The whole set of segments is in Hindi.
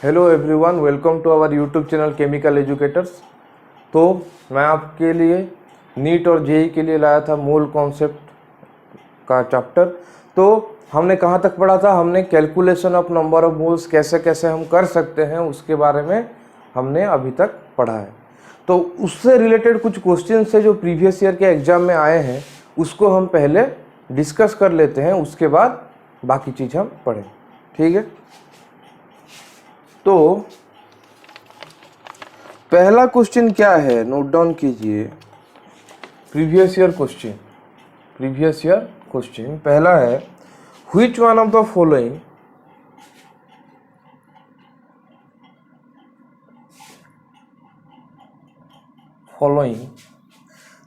Hello everyone, welcome to our YouTube channel chemical educators. तो मैं आपके लिए नीट और जेई के लिए लाया था मोल कॉन्सेप्ट का चैप्टर। तो हमने कहाँ तक पढ़ा था? हमने calculation of number of moles कैसे कैसे हम कर सकते हैं उसके बारे में हमने अभी तक पढ़ा है। तो उससे रिलेटेड कुछ क्वेश्चन है जो प्रीवियस ईयर के एग्जाम में आए हैं, उसको हम पहले डिस्कस कर लेते हैं, उसके बाद बाकी चीज़ हम पढ़ें। ठीक है, तो पहला क्वेश्चन क्या है, नोट डाउन कीजिए। प्रीवियस ईयर क्वेश्चन पहला है, which one of the following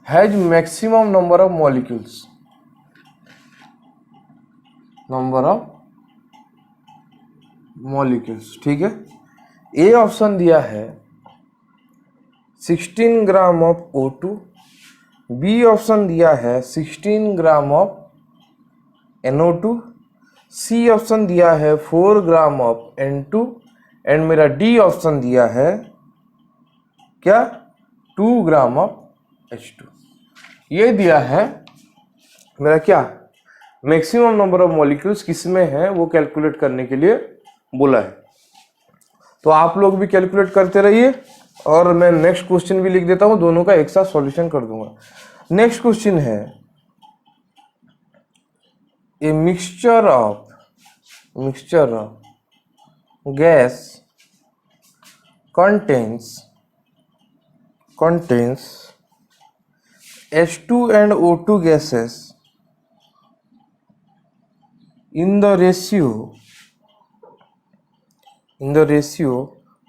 has maximum number of molecules. ठीक है, ए ऑप्शन दिया है 16 gram of O2, B option दिया है 16 gram of NO2, C option दिया है 4 ग्राम ऑफ N2 एंड मेरा डी ऑप्शन दिया है क्या, 2 ग्राम ऑफ H2। ये दिया है मेरा क्या, मैक्सिमम नंबर ऑफ मॉलिक्यूल्स किसमें है वो कैलकुलेट करने के लिए बोला है। तो आप लोग भी कैलकुलेट करते रहिए और मैं नेक्स्ट क्वेश्चन भी लिख देता हूं, दोनों का एक साथ सॉल्यूशन कर दूंगा। नेक्स्ट क्वेश्चन है, a mixture of gas contains H2 and O2 gases in the ratio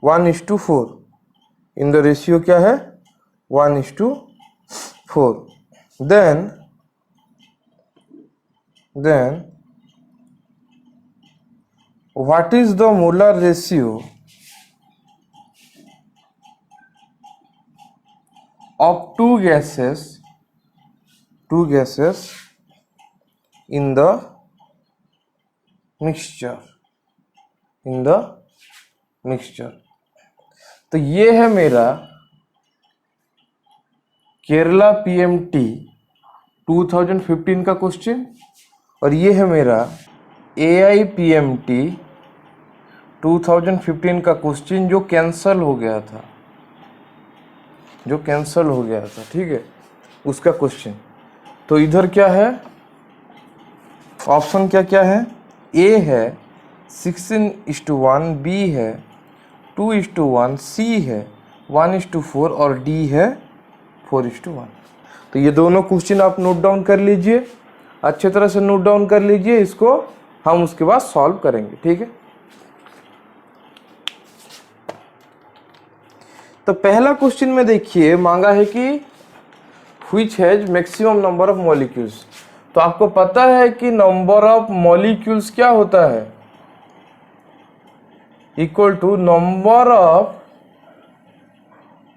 1:4। in the ratio क्या है, 1:4। then what is the molar ratio of two gases in the mixture तो ये है मेरा केरला PMT 2015 का क्वेश्चन और ये है मेरा AIPMT 2015 का क्वेश्चन जो कैंसल हो गया था, ठीक है, उसका क्वेश्चन। तो इधर क्या है, ऑप्शन क्या है, ए है 16:1, बी है 2:1, सी है 1:4 और डी है 4:1। तो ये दोनों क्वेश्चन आप नोट डाउन कर लीजिए, अच्छे तरह से नोट डाउन कर लीजिए, इसको हम उसके बाद सॉल्व करेंगे। ठीक है, तो पहला क्वेश्चन में देखिए मांगा है कि which has maximum number of molecules. तो आपको पता है कि नंबर ऑफ मॉलिक्यूल्स क्या होता है, equal to number of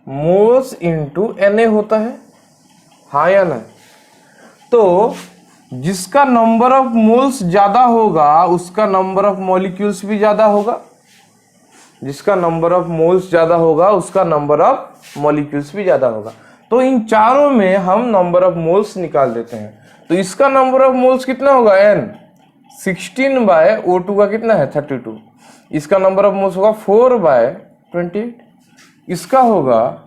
moles into Na होता है, हाँ या ना। तो जिसका नंबर ऑफ मोल्स ज्यादा होगा उसका नंबर ऑफ मॉलिक्यूल्स भी ज्यादा होगा, जिसका नंबर ऑफ मोल्स ज्यादा होगा उसका नंबर ऑफ मॉलिक्यूल्स भी ज्यादा होगा। तो इन चारों में हम नंबर ऑफ मोल्स निकाल देते हैं। तो इसका नंबर ऑफ मोल्स कितना होगा, n 16/O2 का कितना है 32। इसका नंबर ऑफ मोल्स होगा 4/28। इसका होगा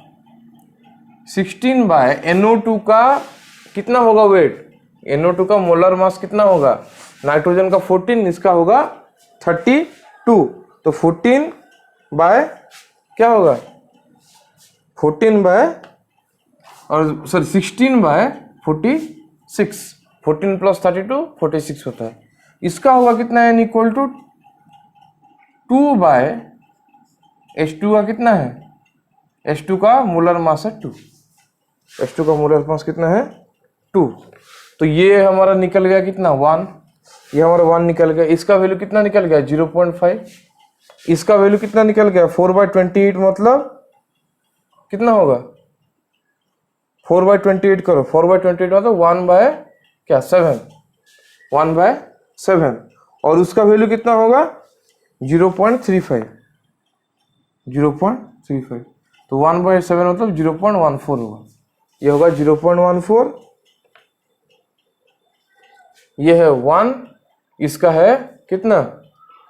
16/NO2 का कितना होगा वेट, NO2 का मोलर मास कितना होगा, नाइट्रोजन का 14, इसका होगा 32। तो 14 बाय क्या होगा, 16/46, 14 + 32 46 होता है। इसका होगा कितना है, इक्वल टू 2/H2 का कितना है, H2 का मोलर मास है 2, H2 का मोलर मास कितना है 2। तो ये हमारा निकल गया कितना 1, ये हमारा 1 निकल गया। इसका वैल्यू कितना निकल गया 0.5, इसका वैल्यू कितना निकल गया 4/28, मतलब कितना होगा 4/28 करो, 4/28 मतलब 1/7, 1/7। और उसका वैल्यू कितना होगा 0.35, 0.35, तो 1/7 मतलब 0.14 होगा। ये होगा 0.14, ये है 1, इसका है कितना,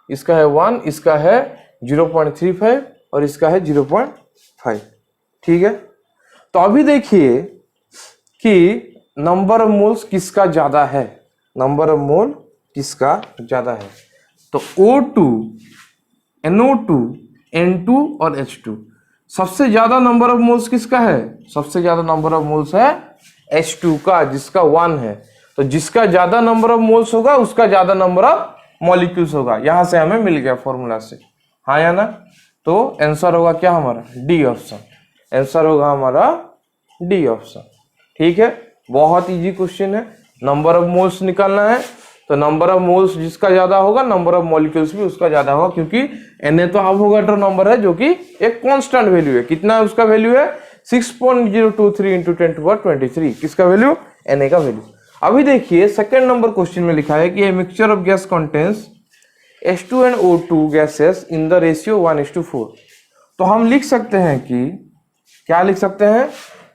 इसका है 1, इसका है 0.35 और इसका है 0.5। ठीक है, तो अभी देखिए कि नंबर ऑफ मोल्स किसका ज्यादा है, नंबर ऑफ मोल किसका ज्यादा है। तो O2, NO2, N2 और H2, सबसे ज्यादा नंबर ऑफ मोल्स किसका है, सबसे ज्यादा नंबर ऑफ मोल्स है H2 का, जिसका 1 है। तो जिसका ज्यादा नंबर ऑफ मोल्स होगा उसका ज्यादा नंबर ऑफ मॉलिक्यूल्स होगा। यहां से हमें मिल गया फॉर्मूला से, हाँ या ना। तो आंसर होगा क्या हमारा, डी ऑप्शन, आंसर होगा हमारा डी ऑप्शन। ठीक है, बहुत इजी क्वेश्चन है। नंबर ऑफ मोल्स निकालना है, तो नंबर ऑफ मोल्स जिसका ज्यादा होगा नंबर ऑफ मॉलिक्यूल्स भी उसका ज्यादा होगा, क्योंकि Na तो अवोगाड्रो नंबर है जो कि एक कांस्टेंट वैल्यू है। कितना उसका वैल्यू है, 6.023 इंटू 10⁻23, किसका वैल्यू, Na का वैल्यू। अभी देखिए सेकंड नंबर क्वेश्चन में लिखा है कि a mixture of gas contains H2 and O2 gases in the ratio 1:4। तो हम लिख सकते हैं कि, क्या लिख सकते हैं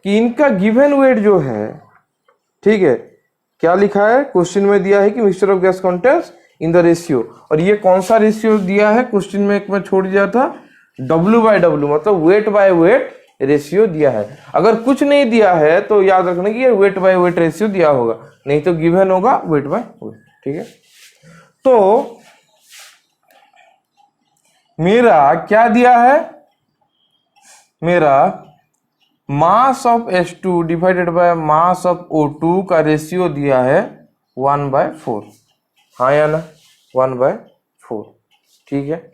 कि इनका गिवन वेट जो है, ठीक है, क्या लिखा है क्वेश्चन में दिया है कि mixture of gas contains in the ratio, और ये कौन सा रेशियो दिया है क्वेश्चन में, एक में छोड़ दिया था, W/W, मतलब वेट बाय वेट रेशियो दिया है। अगर कुछ नहीं दिया है तो याद रखना कि ये वेट बाय वेट रेशियो दिया होगा, नहीं तो गिवन होगा वेट बाय वेट। ठीक है, तो मेरा क्या दिया है, मेरा मास of H2 divided by mass of O2 का रेशियो दिया है 1/4, हाँ या ना, 1/4। ठीक है,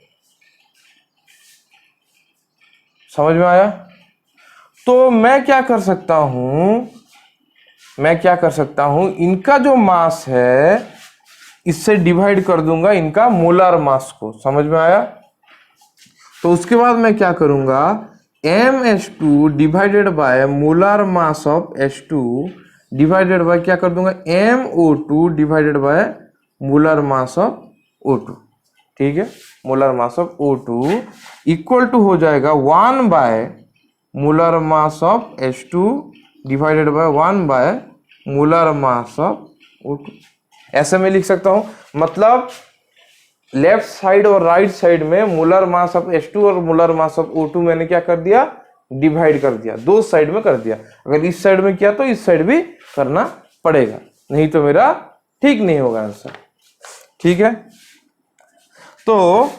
समझ में आया। तो मैं क्या कर सकता हूं, मैं क्या कर सकता हूं, इनका जो मास है इससे डिवाइड कर दूंगा इनका मोलर मास को, समझ में आया। तो उसके बाद मैं क्या करूंगा, MH2 divided by molar mass of H2 divided by क्या कर दूंगा, MO2 divided by molar mass of O2। ठीक है, molar mass of O2 equal to हो जाएगा 1 by molar mass of H2 divided by 1 by molar mass of O2। ऐसे में लिख सकता हूं, मतलब लेफ्ट साइड और राइट साइड में मोलर मास ऑफ H2 और मोलर मास ऑफ O2 मैंने क्या कर दिया, डिवाइड कर दिया, दो साइड में कर दिया। अगर इस साइड में किया तो इस साइड भी करना पड़ेगा, नहीं तो मेरा ठीक नहीं होगा आंसर। ठीक है, तो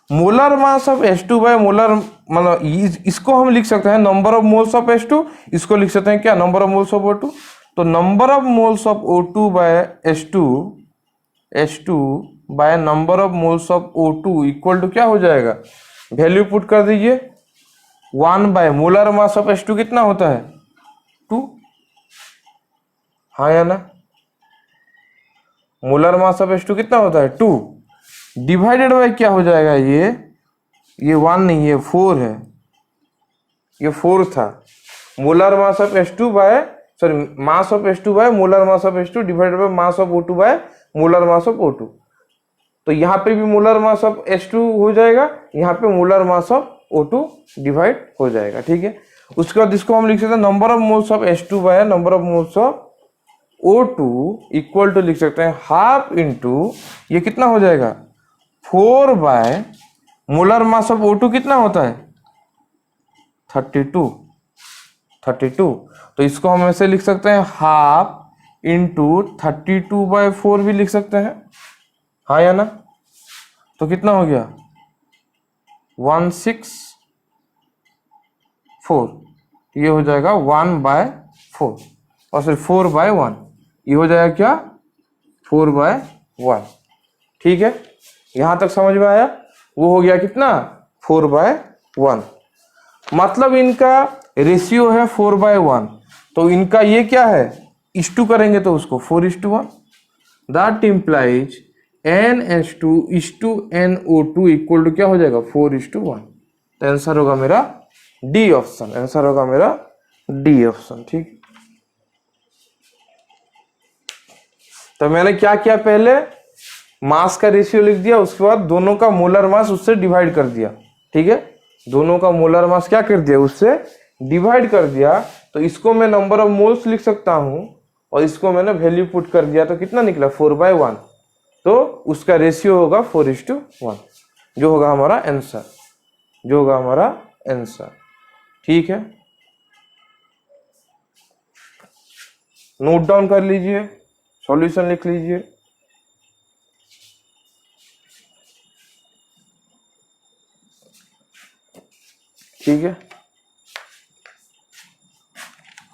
molar mass of H2 by molar, मतलब इसको हम लिख सकते हैं number of moles of H2, इसको लिख सकते हैं क्या, number of moles of O2। तो number of moles of O2 by H2 by number of moles of O2 equal to क्या हो जाएगा, वैल्यू पुट कर दीजिए, 1 by molar mass of H2 कितना होता है, 2, हाँ या ना, मोलर मास ऑफ H2 कितना होता है, 2, डिवाइडेड बाय क्या हो जाएगा, ये 1 नहीं, ये 4 है, ये 4 था। Molar mass of H2 by, sorry, mass of H2 by molar mass of H2 divided by mass of O2 by molar mass of O2। तो यहाँ पे भी मोलर मास ऑफ H2 हो जाएगा, यहाँ पे molar mass of O2 divide हो जाएगा। ठीक है, उसके बाद इसको हम लिख सकते हैं number of moles of H2 by number of moles of O2 equal to लिख सकते हैं हाफ इंटू, ये कितना हो जाएगा, 4 bye molar mass of O2 कितना होता है, 32। तो इसको हम ऐसे लिख सकते हैं हाफ इंटू 32/4 भी लिख सकते हैं, हाँ या ना। तो कितना हो गया, 164, ये हो जाएगा 1/4, और फिर 4/1, ये हो जाएगा क्या, 4/1। ठीक है, यहां तक समझ में आया। वो हो गया कितना, 4/1, मतलब इनका रेशियो है 4/1। तो इनका ये क्या है, इस टू करेंगे तो उसको 4:1, that implies NH2 NO2 equal to क्या हो जाएगा, 4:1। तो आंसर होगा मेरा डी ऑप्शन, आंसर होगा मेरा डी ऑप्शन। ठीक, तो मैंने क्या किया, पहले मास का रेशियो लिख दिया, उसके बाद दोनों का मोलर मास उससे डिवाइड कर दिया। ठीक है, दोनों का मोलर मास क्या कर दिया, उससे डिवाइड कर दिया। तो इसको मैं नंबर ऑफ मोल्स लिख सकता हूं और इसको मैंने वैल्यू पुट कर दिया, तो कितना निकला 4/1। तो उसका रेशियो होगा 4:1, जो होगा हमारा आंसर, जो होगा हमारा आंसर। ठीक है, नोट डाउन कर लीजिए, सॉल्यूशन लिख लीजिए। ठीक है,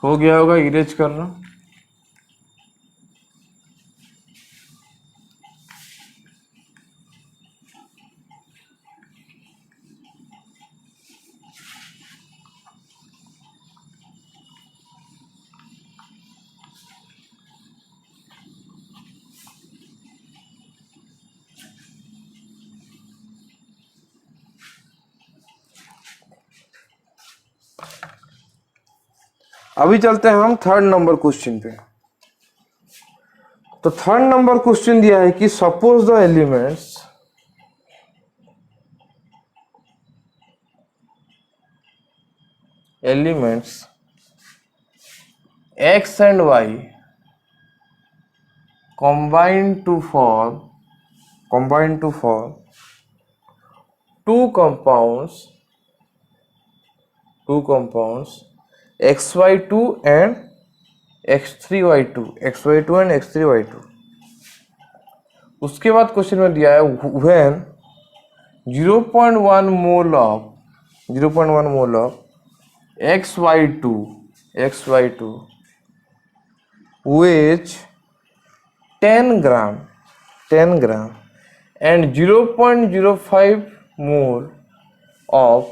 हो गया होगा, इरेज करना। अभी चलते हैं हम थर्ड नंबर क्वेश्चन पे। तो थर्ड नंबर क्वेश्चन दिया है कि suppose the elements x and y combine to form two compounds xy2 and x3y2। उसके बाद क्वेश्चन में दिया है when 0.1 mole of xy2 weighs 10 gram and 0.05 mole of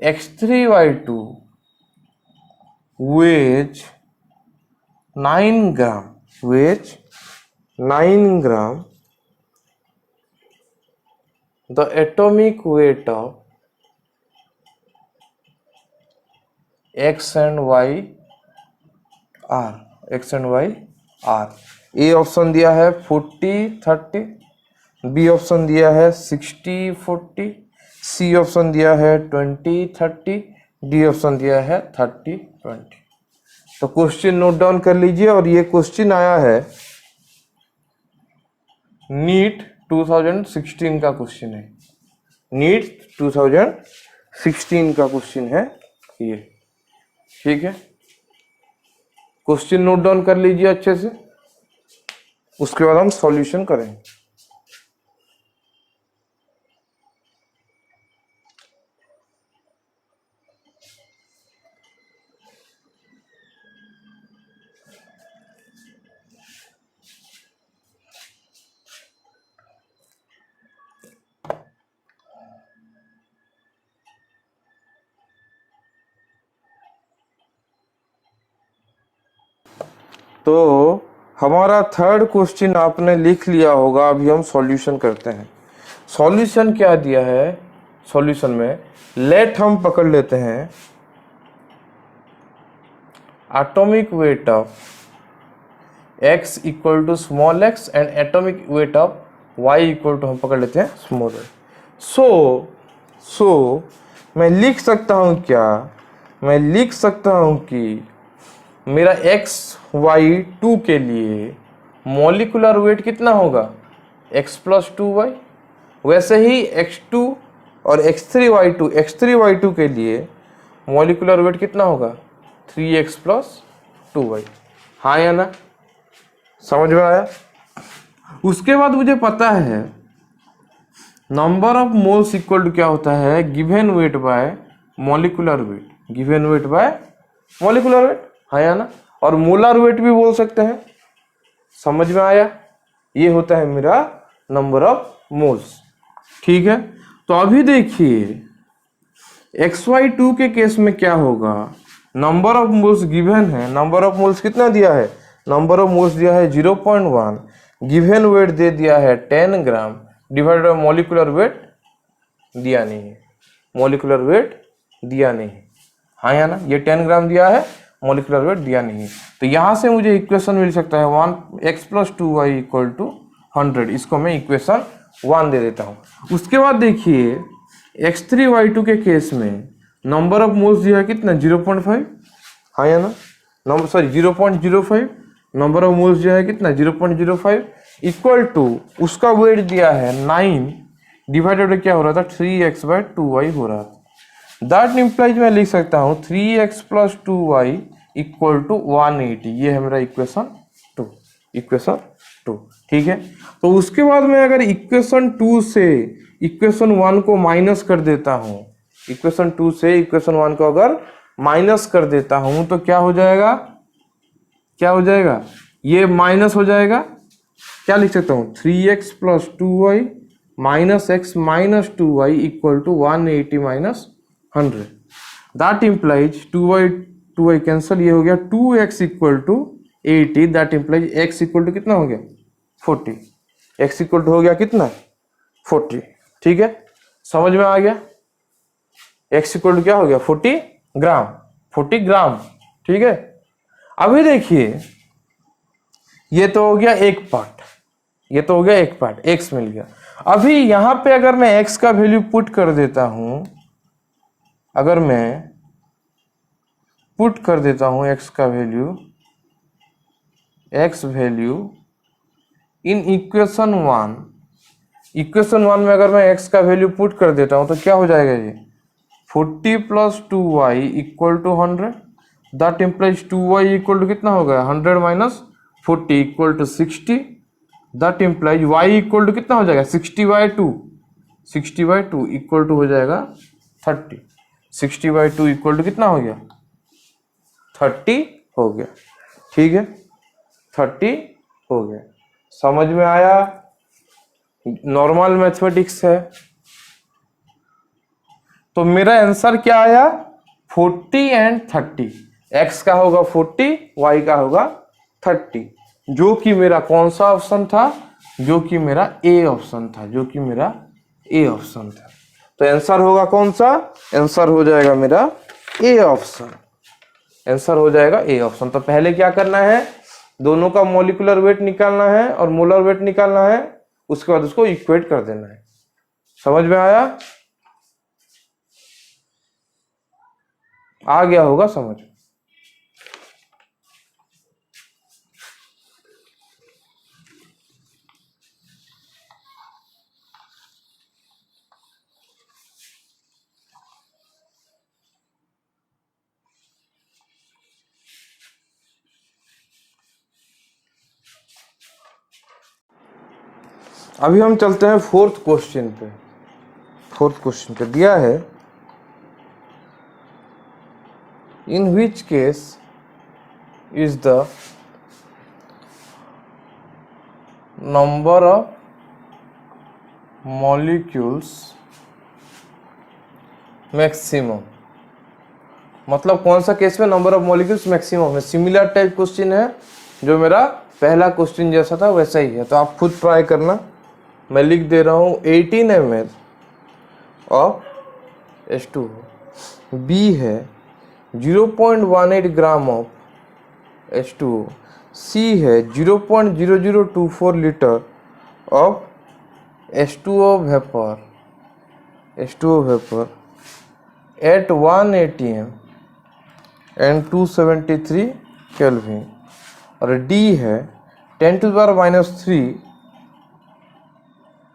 x3y2 weighs 9 gram, the atomic weight of x and y are। A option दिया है 40-30, बी ऑप्शन दिया है 60-40, सी ऑप्शन दिया है 20-30, डी ऑप्शन दिया है 30-20। तो क्वेश्चन नोट डाउन कर लीजिए, और ये क्वेश्चन आया है नीट 2016 का क्वेश्चन है, नीट 2016 का क्वेश्चन है ये। ठीक है, क्वेश्चन नोट डाउन कर लीजिए अच्छे से, उसके बाद हम सॉल्यूशन करेंगे। तो हमारा थर्ड क्वेश्चन आपने लिख लिया होगा, अभी हम सॉल्यूशन करते हैं। सॉल्यूशन क्या दिया है, सॉल्यूशन में लेट हम पकड़ लेते हैं atomic weight of x equal to small x and atomic weight of y equal to हम पकड़ लेते हैं स्मॉल y। सो मैं लिख सकता हूं क्या, मैं लिख सकता हूं कि मेरा xy2 के लिए मॉलिक्यूलर वेट कितना होगा x + 2y। वैसे ही x2 और x3y2 के लिए मॉलिक्यूलर वेट कितना होगा 3x + 2y। हाँ या ना, समझ में आया। उसके बाद मुझे पता है number of moles equal to क्या होता है, given weight by molecular weight, given weight by molecular weight. हाँ या ना, और मोलर वेट भी बोल सकते हैं। समझ में आया, ये होता है मेरा नंबर ऑफ मोल्स। ठीक है, तो अभी देखिए xy2 के केस में क्या होगा, नंबर ऑफ मोल्स गिवन है, नंबर ऑफ मोल्स कितना दिया है, नंबर ऑफ मोल्स दिया है 0.1, गिवन वेट दे दिया है 10 ग्राम, डिवाइडेड बाय मॉलिक्यूलर वेट दिया नहीं है, मॉलिक्यूलर वेट दिया नहीं है। हाँ या ना, ये 10 ग्राम दिया है मॉलिक्यूलर वेट दिया नहीं है। तो यहाँ से मुझे इक्वेशन मिल सकता है 1x + 2y = 100। इसको मैं इक्वेशन 1 दे देता हूँ। उसके बाद देखिए x3y2 के केस में नंबर ऑफ मोल्स दिया है कितना 0.5, हाँ या ना, number sorry 0.05, number of moles जो है कितना 0.05 इक्वल टू उसका वेट दिया है 9 डिवाइडेड क्या हो रहा था 3x/2y हो रहा था। दैट इम्प्लाइज मैं लिख सकता हूँ 3x + 2y = 180। ये है मेरा इक्वेशन 2। ठीक है। तो उसके बाद मैं अगर इक्वेशन 2 से इक्वेशन 1 को माइनस कर देता हूँ, इक्वेशन 2 से इक्वेशन 1 को अगर माइनस कर देता हूँ तो क्या हो जाएगा, क्या हो जाएगा, ये माइनस हो जाएगा। क्या लिख सकता हूँ 3x + 2y - x - 2y = 180 - 100। That implies 2y cancel, ये हो गया 2x = 80। दैट इम्प्लाइज x = कितना हो गया 40। x = हो गया कितना 40। ठीक है, समझ में आ गया। x = क्या हो गया 40 ग्राम। ठीक है। अभी देखिए ये तो हो गया एक पार्ट, ये तो हो गया एक पार्ट, x मिल गया। अभी यहां पे अगर मैं x का वैल्यू पुट कर देता हूं, अगर मैं पुट कर देता हूं x का value, x value in equation 1 में अगर मैं x का वैल्यू पुट कर देता हूं तो क्या हो जाएगा ये 40 + 2y = 100। दैट इम्प्लाइज 2y = कितना हो गया 100 - 40 = 60। दैट इम्प्लाइज y = कितना हो जाएगा 60/2 = हो जाएगा 30। 60/2 = कितना हो गया 30 हो गया। ठीक है, 30 हो गया। समझ में आया, नॉर्मल मैथमेटिक्स है। तो मेरा आंसर क्या आया 40 एंड 30। x का होगा 40, y का होगा 30, जो कि मेरा कौन सा ऑप्शन था, जो कि मेरा ए ऑप्शन था, जो कि मेरा ए ऑप्शन था। तो आंसर होगा कौन सा, आंसर हो जाएगा मेरा ए ऑप्शन, आंसर हो जाएगा ए ऑप्शन। तो पहले क्या करना है, दोनों का मॉलिक्यूलर वेट निकालना है और मोलर वेट निकालना है, उसके बाद उसको इक्वेट कर देना है। समझ में आया, आ गया होगा समझ। अभी हम चलते हैं फोर्थ क्वेश्चन पे। फोर्थ क्वेश्चन पे दिया है in which case is the number of molecules maximum, मतलब कौन सा केस में नंबर ऑफ मॉलिक्यूल्स मैक्सिमम है। सिमिलर टाइप क्वेश्चन है, जो मेरा पहला क्वेश्चन जैसा था वैसा ही है, तो आप खुद ट्राई करना। मैं लिख दे रहा हूँ 18 ml ऑफ H2O, B है 0.18 ग्राम ऑफ H2O, C है 0.0024 litre of H2O vapour at 1 atm and 273 kelvin, और D है 10⁻³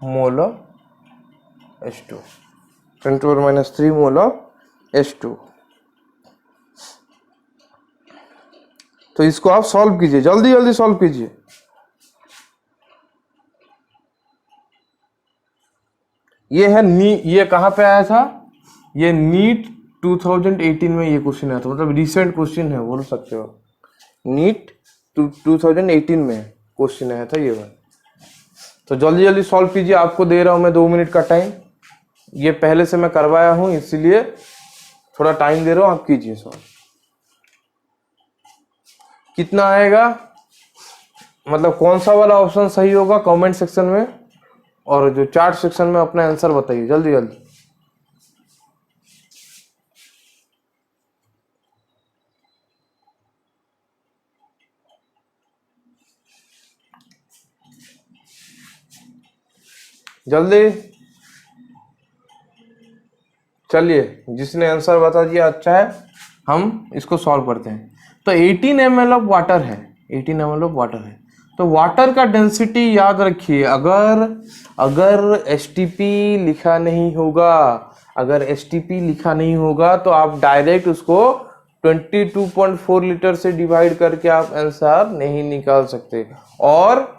mole of H2, 10⁻³ mole of H2। तो इसको आप सॉल्व कीजिए, जल्दी जल्दी सॉल्व कीजिए। ये है ये कहाँ पे आया था, ये नीट 2018 में ये क्वेश्चन आया था, मतलब रिसेंट क्वेश्चन है बोल सकते हो। नीट 2018 में क्वेश्चन आया था ये वाला। तो जल्दी जल्दी सॉल्व कीजिए, आपको दे रहा हूं मैं 2 मिनट का टाइम। ये पहले से मैं करवाया हूं इसलिए थोड़ा टाइम दे रहा हूं, आप कीजिए सॉल्व। कितना आएगा, मतलब कौन सा वाला ऑप्शन सही होगा कमेंट सेक्शन में, और जो चार्ट सेक्शन में अपना आंसर बताइए जल्दी जल्दी। जल्दी, चलिए जिसने आंसर बता दिया अच्छा है, हम इसको सॉल्व करते हैं। तो 18 ml ऑफ वाटर है, 18 ml ऑफ वाटर है। तो वाटर का डेंसिटी याद रखिए, अगर STP लिखा नहीं होगा, अगर STP लिखा नहीं होगा तो आप डायरेक्ट उसको 22.4 लीटर से डिवाइड करके आप आंसर नहीं निकाल सकते, और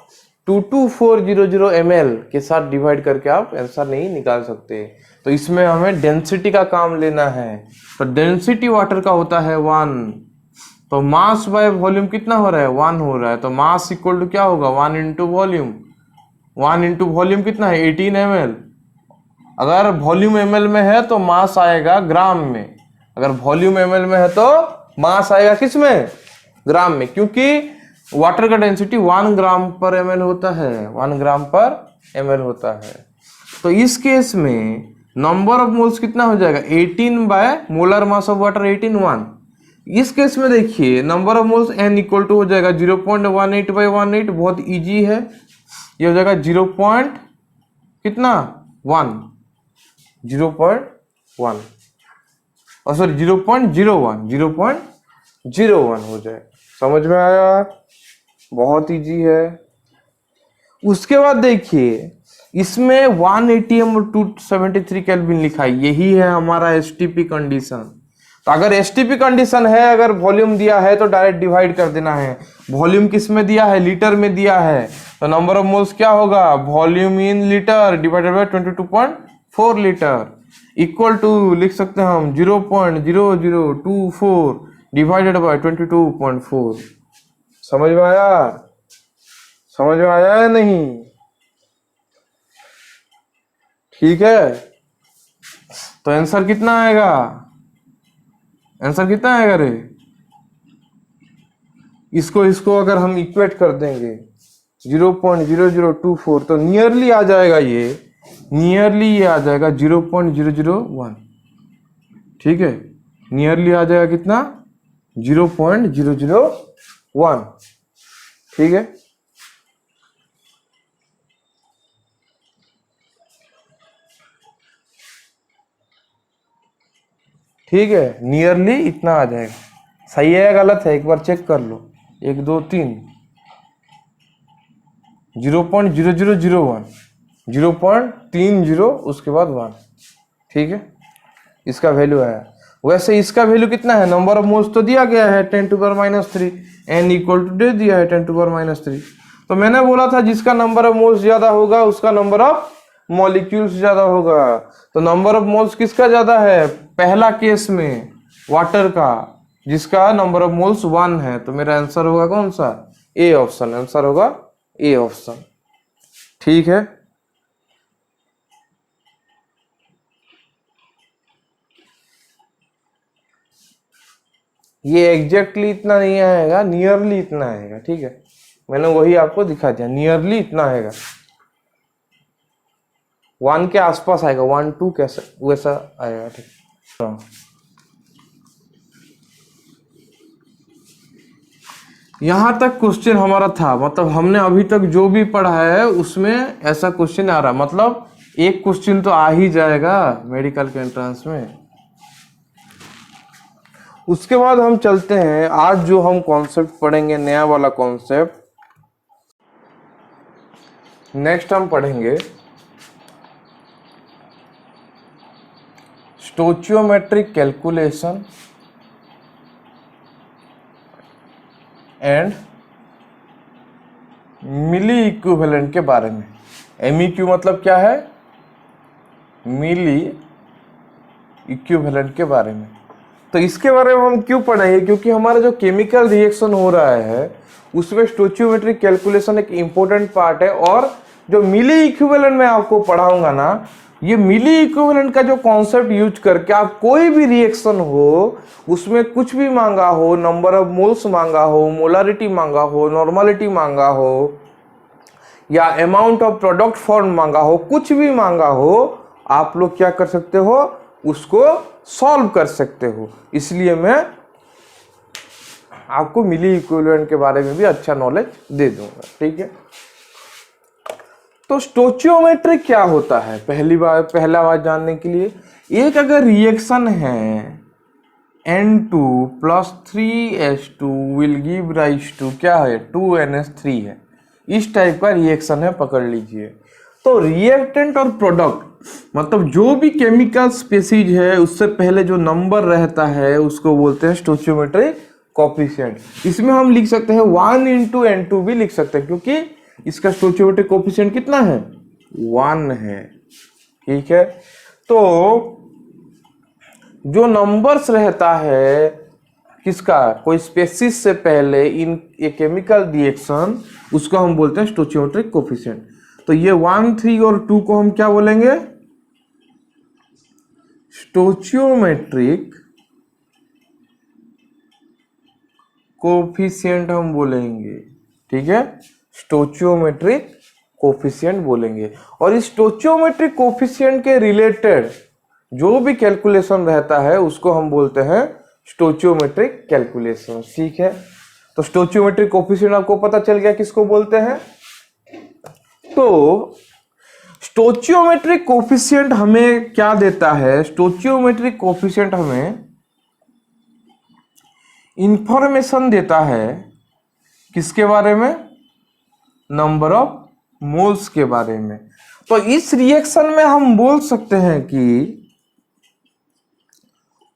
22400 ml के साथ डिवाइड करके आप आंसर नहीं निकाल सकते। तो इसमें हमें डेंसिटी का काम लेना है। तो डेंसिटी वाटर का होता है 1, तो मास बाय वॉल्यूम कितना हो रहा है, 1 हो रहा है। तो मास इक्वल टू क्या होगा, 1 इंटू वॉल्यूम। 1 इंटू वॉल्यूम कितना है, 18 ml। अगर वॉल्यूम ml में है तो मास आएगा ग्राम में, अगर वॉल्यूम ml में है तो मास आएगा किस में, ग्राम में, क्योंकि वाटर का डेंसिटी 1 ग्राम पर ml होता है, 1 ग्राम पर ml होता है। तो इस केस में नंबर ऑफ मोल्स कितना हो जाएगा, 18 by molar mass of water 18 1। इस केस में देखिए number of moles n equal to हो जाएगा 0.18 बाई 18, बहुत इजी है, ये हो जाएगा 0. कितना 1, 0.1 और सॉरी 0.01 हो जाए। समझ में आया, बहुत इजी है। उसके बाद देखिए इसमें 1 atm और 273 केल्विन लिखा है, यही है हमारा STP कंडीशन। तो अगर STP कंडीशन है, अगर वॉल्यूम दिया है तो डायरेक्ट डिवाइड कर देना है। वॉल्यूम किस में दिया है, लीटर में दिया है, तो नंबर ऑफ मोल्स क्या होगा, volume in litre divided by 22.4 litre equal to लिख सकते हैं हम 0.0024 डिवाइडेड बाय 22.4। समझ में आया, समझ में आया या नहीं, ठीक है। तो आंसर कितना आएगा, आंसर कितना आएगा रे, इसको अगर हम इक्वेट कर देंगे 0.0024 तो नियरली आ जाएगा, ये नियरली ये आ जाएगा 0.001, ठीक है, नियरली आ जाएगा कितना 0.001, ठीक है। ठीक है, नियरली इतना आ जाएगा। सही है या गलत है, एक बार चेक कर लो, 1 2 3, 0.0001, 0.30 उसके बाद 1, ठीक है, इसका वैल्यू है। वैसे इसका वैल्यू कितना है, नंबर ऑफ मोल्स तो दिया गया है 10⁻³ n इक्वल टू दे दिया है 10⁻³। तो मैंने बोला था जिसका नंबर ऑफ मोल्स ज्यादा होगा उसका नंबर ऑफ मॉलिक्यूल्स ज्यादा होगा। तो नंबर ऑफ मोल्स किसका ज्यादा है, पहला केस में वाटर का, जिसका नंबर ऑफ मोल्स 1 है। तो मेरा आंसर होगा कौन सा, ए ऑप्शन, आंसर होगा ए ऑप्शन, ठीक है। ये एग्जैक्टली इतना नहीं आएगा, नियरली इतना आएगा, ठीक है, मैंने वही आपको दिखा दिया, नियरली इतना आएगा, 1 के आसपास आएगा, 1 2 कैसा वैसा आएगा, ठीक। यहां तक क्वेश्चन हमारा था, मतलब हमने अभी तक जो भी पढ़ा है उसमें ऐसा क्वेश्चन आ रहा, मतलब एक क्वेश्चन तो आ ही जाएगा मेडिकल के एंट्रेंस में। उसके बाद हम चलते हैं, आज जो हम कॉन्सेप्ट पढ़ेंगे नया वाला कॉन्सेप्ट, नेक्स्ट हम पढ़ेंगे स्टोचियोमेट्रिक कैलकुलेशन एंड मिली इक्विवेलेंट के बारे में। MEQ मतलब क्या है, मिली इक्विवेलेंट के बारे में। तो इसके बारे में हम क्यों पढ़ेंगे, क्योंकि हमारा जो केमिकल रिएक्शन हो रहा है उसमें स्टोचियोमेट्रिक कैलकुलेशन एक इंपॉर्टेंट पार्ट है। और जो मिली इक्विवेलेंट मैं आपको पढ़ाऊंगा ना, ये मिली इक्विवेलेंट का जो कॉन्सेप्ट यूज करके आप कोई भी रिएक्शन हो उसमें कुछ भी मांगा हो, नंबर ऑफ मोल्स मांगा हो, मोलारिटी मांगा हो, नॉर्मलिटी मांगा हो, या अमाउंट ऑफ प्रोडक्ट फॉर्म मांगा हो, कुछ भी मांगा हो, आप लोग क्या कर सकते हो, उसको सॉल्व कर सकते हो। इसलिए मैं आपको मिली इक्विवेलेंट के बारे में भी अच्छा नॉलेज दे दूंगा, ठीक है। तो स्टोचियोमेट्री क्या होता है, पहला बात जानने के लिए, एक अगर रिएक्शन है N2 plus 3H2 will give rise to क्या है 2NH3 है, इस टाइप का रिएक्शन है, पकड़ लीजिए। तो रिएक्टेंट और प्रोडक्ट मतलब जो भी केमिकल स्पीसीज है उससे पहले जो नंबर रहता है उसको बोलते हैं स्टोचियोमेट्रिक कोफिशिएंट। इसमें हम लिख सकते हैं 1 इंटू N2 भी लिख सकते हैं, क्योंकि इसका स्टोचियोमेट्रिक कोफिशिएंट कितना है 1 है। ठीक है, तो जो नंबर्स रहता है किसका, कोई स्पेसिस से पहले इन ए केमिकल रिएक्शन, उसको हम बोलते हैं स्टोचियोमेट्रिक कोफिशिएंट। तो ये 1, 3 और 2 को हम क्या बोलेंगे, स्टोचियोमेट्रिक कोफिशिएंट हम बोलेंगे। ठीक है, स्टोचियोमेट्रिक कोफिशिएंट बोलेंगे। और इस स्टोचियोमेट्रिक कोफिशिएंट के रिलेटेड जो भी कैलकुलेशन रहता है उसको हम बोलते हैं स्टोचियोमेट्रिक कैलकुलेशन। ठीक है, तो स्टोचियोमेट्रिक कोफिशिएंट आपको पता चल गया किसको बोलते हैं। तो स्टोचियोमेट्रिक कोफिशिएंट हमें क्या देता है, स्टोचियोमेट्रिक कोफिशिएंट हमें इंफॉर्मेशन देता है किसके बारे में, नंबर ऑफ मोल्स के बारे में। तो इस रिएक्शन में हम बोल सकते हैं कि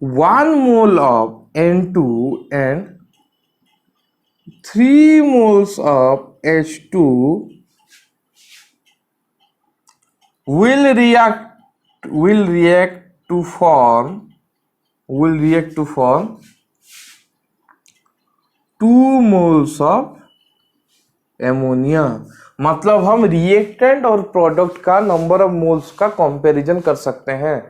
1 mole of N2 and 3 moles of H2 will react to form 2 moles of ammonia. मतलब हम रिएक्टेंट और प्रोडक्ट का नंबर ऑफ मोल्स का कंपैरिजन कर सकते हैं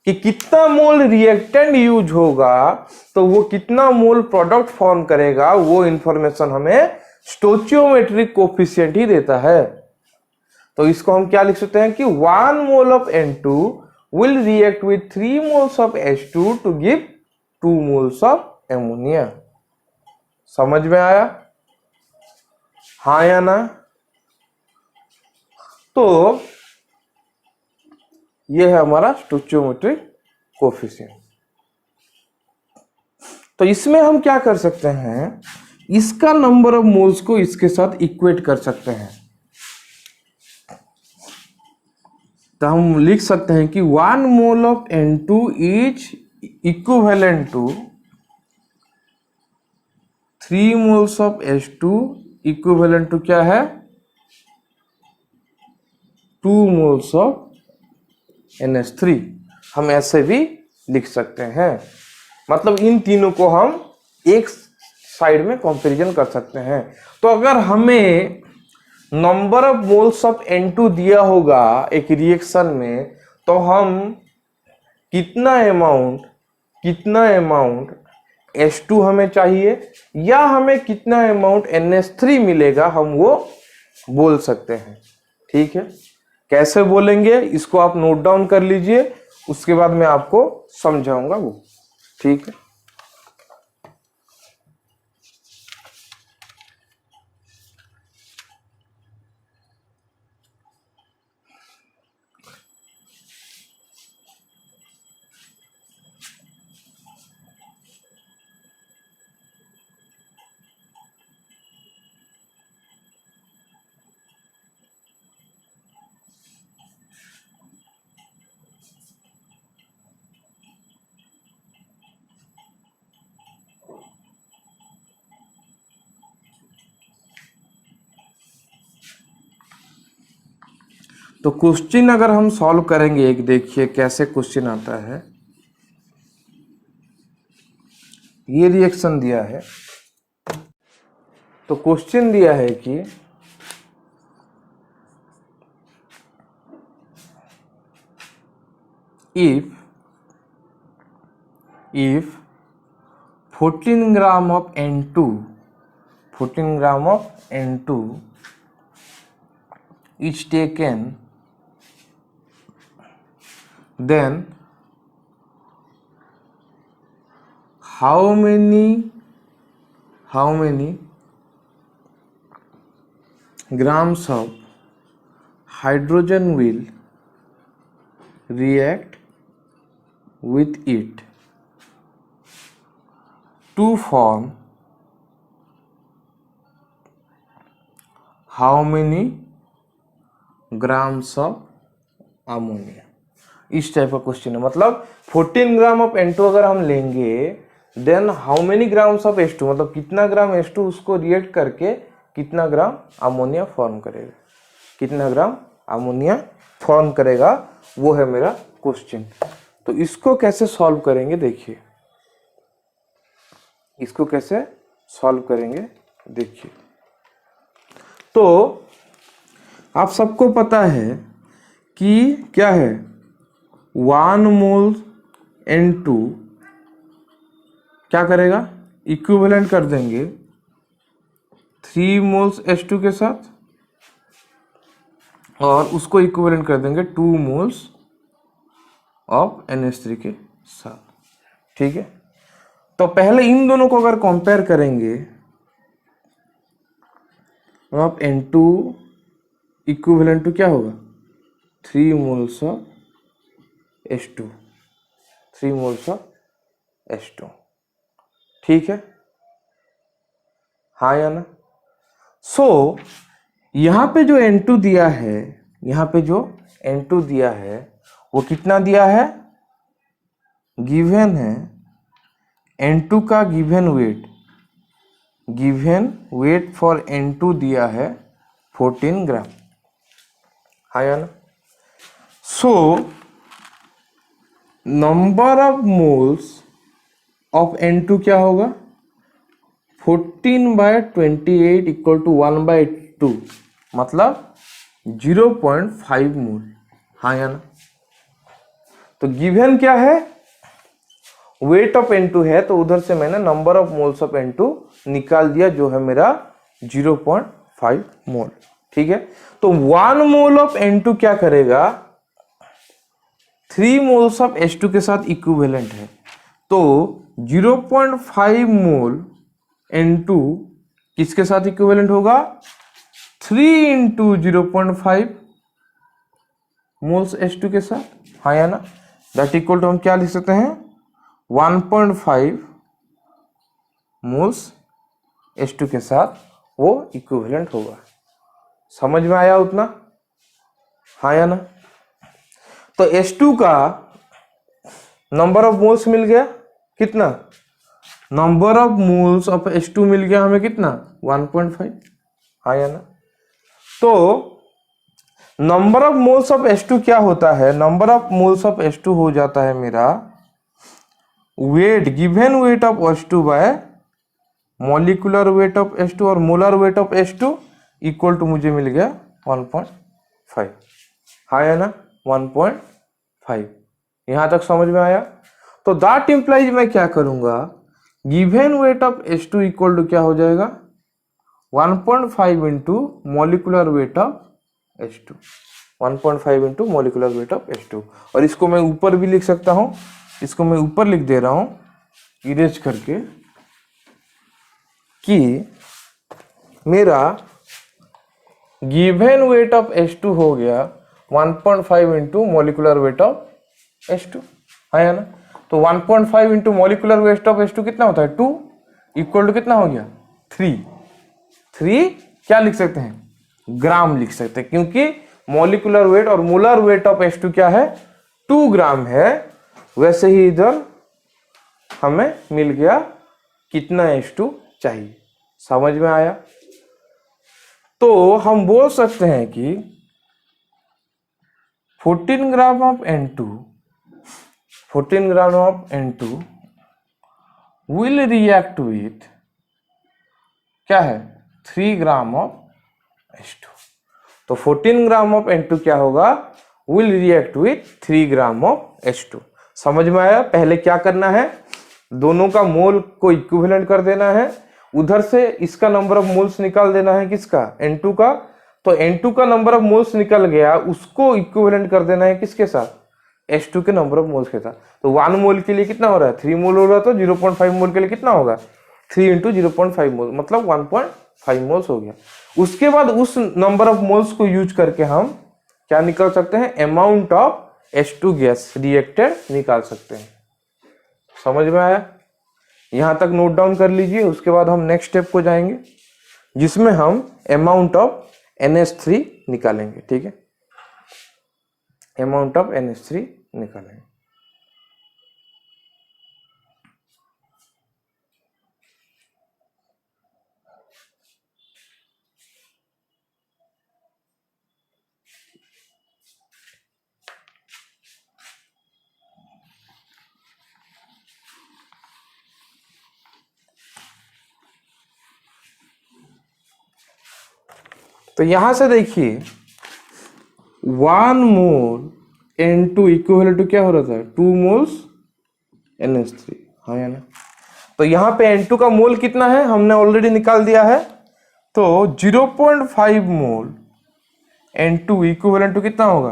कि कितना मोल रिएक्टेंट यूज होगा तो वो कितना मोल प्रोडक्ट फॉर्म करेगा, वो इंफॉर्मेशन हमें स्टोचियोमेट्रिक कोफिशिएंट ही देता है। तो इसको हम क्या लिख सकते हैं कि 1 mole of N2 will react with 3 moles of H2 to give 2 moles of ammonia. समझ में आया, हाँ या ना। तो ये है हमारा स्टोचियोमेट्रिक कोफिशिएंट। तो इसमें हम क्या कर सकते हैं, इसका नंबर ऑफ मोल्स को इसके साथ इक्वेट कर सकते हैं। तो हम लिख सकते हैं कि 1 mole of N2 is equivalent to 3 moles of H2 equivalent to क्या है 2 मोल्स ऑफ NH3। हम ऐसे भी लिख सकते हैं, मतलब इन तीनों को हम एक साइड में कंपैरिजन कर सकते हैं। तो अगर हमें number of moles of N2 दिया होगा एक रिएक्शन में, तो हम कितना अमाउंट H2 हमें चाहिए या हमें कितना अमाउंट NH3 मिलेगा, हम वो बोल सकते हैं। ठीक है, कैसे बोलेंगे इसको आप नोट डाउन कर लीजिए, उसके बाद मैं आपको समझाऊंगा वो। ठीक है, तो क्वेश्चन अगर हम सॉल्व करेंगे, एक देखिए कैसे क्वेश्चन आता है। ये रिएक्शन दिया है, तो क्वेश्चन दिया है कि if 14 gram of N2 is taken, then how many grams of hydrogen will react with it to form how many grams of ammonia। इस टाइप का क्वेश्चन है, मतलब 14 ग्राम ऑफ N2 अगर हम लेंगे then how many grams of H2, मतलब कितना ग्राम H2 उसको रिएक्ट करके कितना ग्राम अमोनिया फॉर्म करेगा, कितना ग्राम अमोनिया फॉर्म करेगा, वो है मेरा क्वेश्चन। तो इसको कैसे सॉल्व करेंगे देखिए, इसको कैसे सॉल्व करेंगे देखिए। तो आप सबको पता है कि क्या है 1 मोल N2 क्या करेगा, इक्विवेलेंट कर देंगे 3 मोल्स H2 के साथ और उसको इक्विवेलेंट कर देंगे 2 मोल्स ऑफ NH3 के साथ। ठीक है, तो पहले इन दोनों को अगर कंपेयर करेंगे ऑफ N2 इक्विवेलेंट टू क्या होगा 3 moles of H2, 3 moles of H2। ठीक है, हाँ या ना। सो यहां पे जो N2 दिया है, यहां पे जो N2 दिया है वो कितना दिया है, गिवन है N2 का गिवन वेट फॉर N2 दिया है 14 ग्राम, हाँ या ना। So number of moles of N2 क्या होगा 14/28 इक्वल टू 1/2, मतलब 0.5 मोल, हाँ या ना। तो गिवन क्या है, वेट ऑफ N2 है, तो उधर से मैंने number of moles of N2 निकाल दिया जो है मेरा 0.5 मोल। ठीक है, तो 1 मोल ऑफ N2 क्या करेगा 3 मोल्स ऑफ H2 के साथ इक्विवेलेंट है, तो 0.5 मोल N2 किसके साथ इक्विवेलेंट होगा 3 इंटू 0.5 मोल्स H2 के साथ, हाँ या ना। दैट इक्वल टू हम क्या लिख सकते हैं 1.5 मोल्स H2 के साथ वो इक्विवेलेंट होगा। समझ में आया उतना, हाँ या ना। तो H2 का नंबर ऑफ मोल्स मिल गया कितना, number of moles of H2 मिल गया हमें कितना 1.5, हाँ या ना। तो number of moles of H2 क्या होता है, number of moles of H2 हो जाता है मेरा weight, given weight of H2 by molecular weight of H2 और molar weight of H2 equal to मुझे मिल गया 1.5, हाँ या ना 1.5। यहां तक समझ में आया। तो दैट इंप्लाइज मैं क्या करूंगा, given weight of H2 equal to क्या हो जाएगा 1.5 into molecular weight of H2, 1.5 into molecular weight of H2। और इसको मैं ऊपर भी लिख सकता हूं, इसको मैं ऊपर लिख दे रहा हूं इरेज करके कि मेरा गिवन वेट ऑफ H2 हो गया 1.5 into molecular weight of H2, है ना। तो 1.5 into molecular weight of H2 कितना होता है 2 इक्वल टू कितना हो गया 3 क्या लिख सकते हैं ग्राम लिख सकते हैं, क्योंकि मॉलिक्यूलर वेट और मोलर वेट ऑफ H2 क्या है 2 ग्राम है। वैसे ही इधर हमें मिल गया कितना H2 चाहिए। समझ में आया। तो हम बोल सकते हैं कि 14 gram of N2 will react with क्या है 3 ग्राम ऑफ H2। तो 14 ग्राम ऑफ N2 क्या होगा will react with 3 gram of H2। समझ में आया। पहले क्या करना है, दोनों का मोल को इक्विवेलेंट कर देना है, उधर से इसका नंबर ऑफ मोल्स निकाल देना है किसका N2 का। तो N2 का नंबर ऑफ मोल्स निकल गया, उसको इक्विवेलेंट कर देना है किसके साथ H2 के नंबर ऑफ मोल्स के साथ। तो 1 मोल के लिए कितना हो रहा है 3 मोल हो रहा है, तो 0.5 मोल के लिए कितना होगा 3 इंटू 0.5 मोल, मतलब 1.5 मोल्स हो गया। उसके बाद उस नंबर ऑफ मोल्स को यूज करके हम क्या निकाल सकते हैं, amount of H2 gas reacted निकाल सकते हैं। समझ में आया? यहां तक नोट डाउन कर लीजिए, उसके बाद हम नेक्स्ट स्टेप को जाएंगे जिसमें हम अमाउंट ऑफ NH3 निकालेंगे। ठीक है, अमाउंट ऑफ NH3 निकालेंगे। तो यहां से देखिए 1 मोल N2 इक्विवेलेंट टू क्या हो रहा था, 2 मोल्स NH3। हाँ या ना? तो यहां पे N2 का मोल कितना है हमने ऑलरेडी निकाल दिया है, तो 0.5 मोल N2 इक्विवेलेंट टू कितना होगा,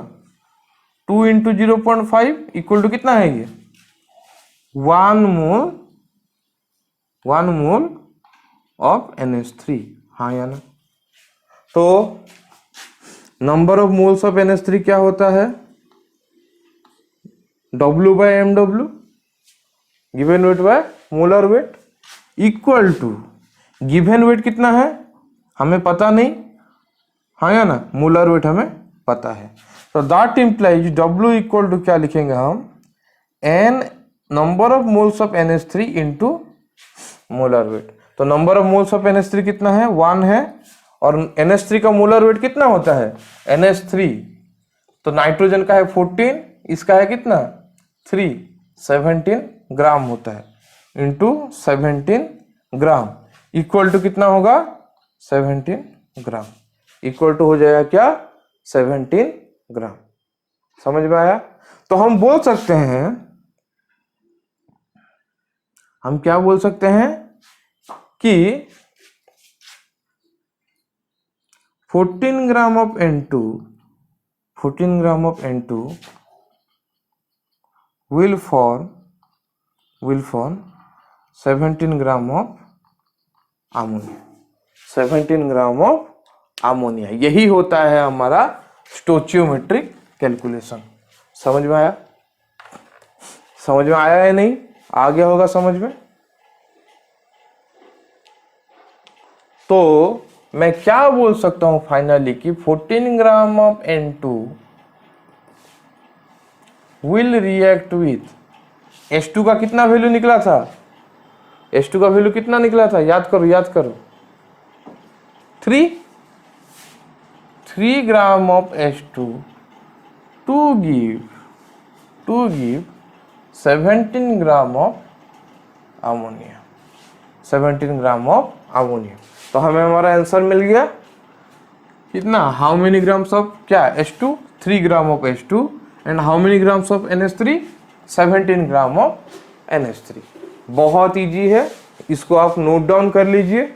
2 इंटू 0.5 इक्वल टू कितना है ये, 1 मोल ऑफ NH3। हाँ या ना? तो number of moles of NH3 क्या होता है, W/mW given weight by molar weight equal to given weight कितना है हमें पता नहीं। हाँ या ना? मोलर वेट हमें पता है। तो that implies W equal to क्या लिखेंगे हम, N number of moles of NH3 into molar weight. तो number of moles of NH3 कितना है, 1 है, और NH3 का मोलर वेट कितना होता है, NH3 तो नाइट्रोजन का है 14, इसका है कितना 3, 17 ग्राम होता है, इंटू 17 ग्राम इक्वल टू कितना होगा 17 ग्राम, इक्वल टू हो जाएगा क्या 17 ग्राम। समझ में आया? तो हम बोल सकते हैं, हम क्या बोल सकते हैं कि 14 gram of N2 will form 17 gram of ammonia, 17 gram of ammonia. यही होता है हमारा स्टोचियोमेट्रिक कैलकुलेशन। समझ में आया? समझ में आया या नहीं? आ गया होगा समझ में। तो मैं क्या बोल सकता हूं फाइनली कि 14 gram of N2 will react with H2 का कितना वैल्यू निकला था, H2 का वैल्यू कितना निकला था, याद करो 3 gram of H2 to give 17 gram of ammonia, 17 gram of ammonia. तो हमें हमारा आंसर मिल गया कितना, हाउ मेनी ग्राम्स ऑफ क्या H2, 3 gram of H2 and how many grams of NH3, 17 gram of NH3। बहुत इजी है, इसको आप नोट डाउन कर लीजिए।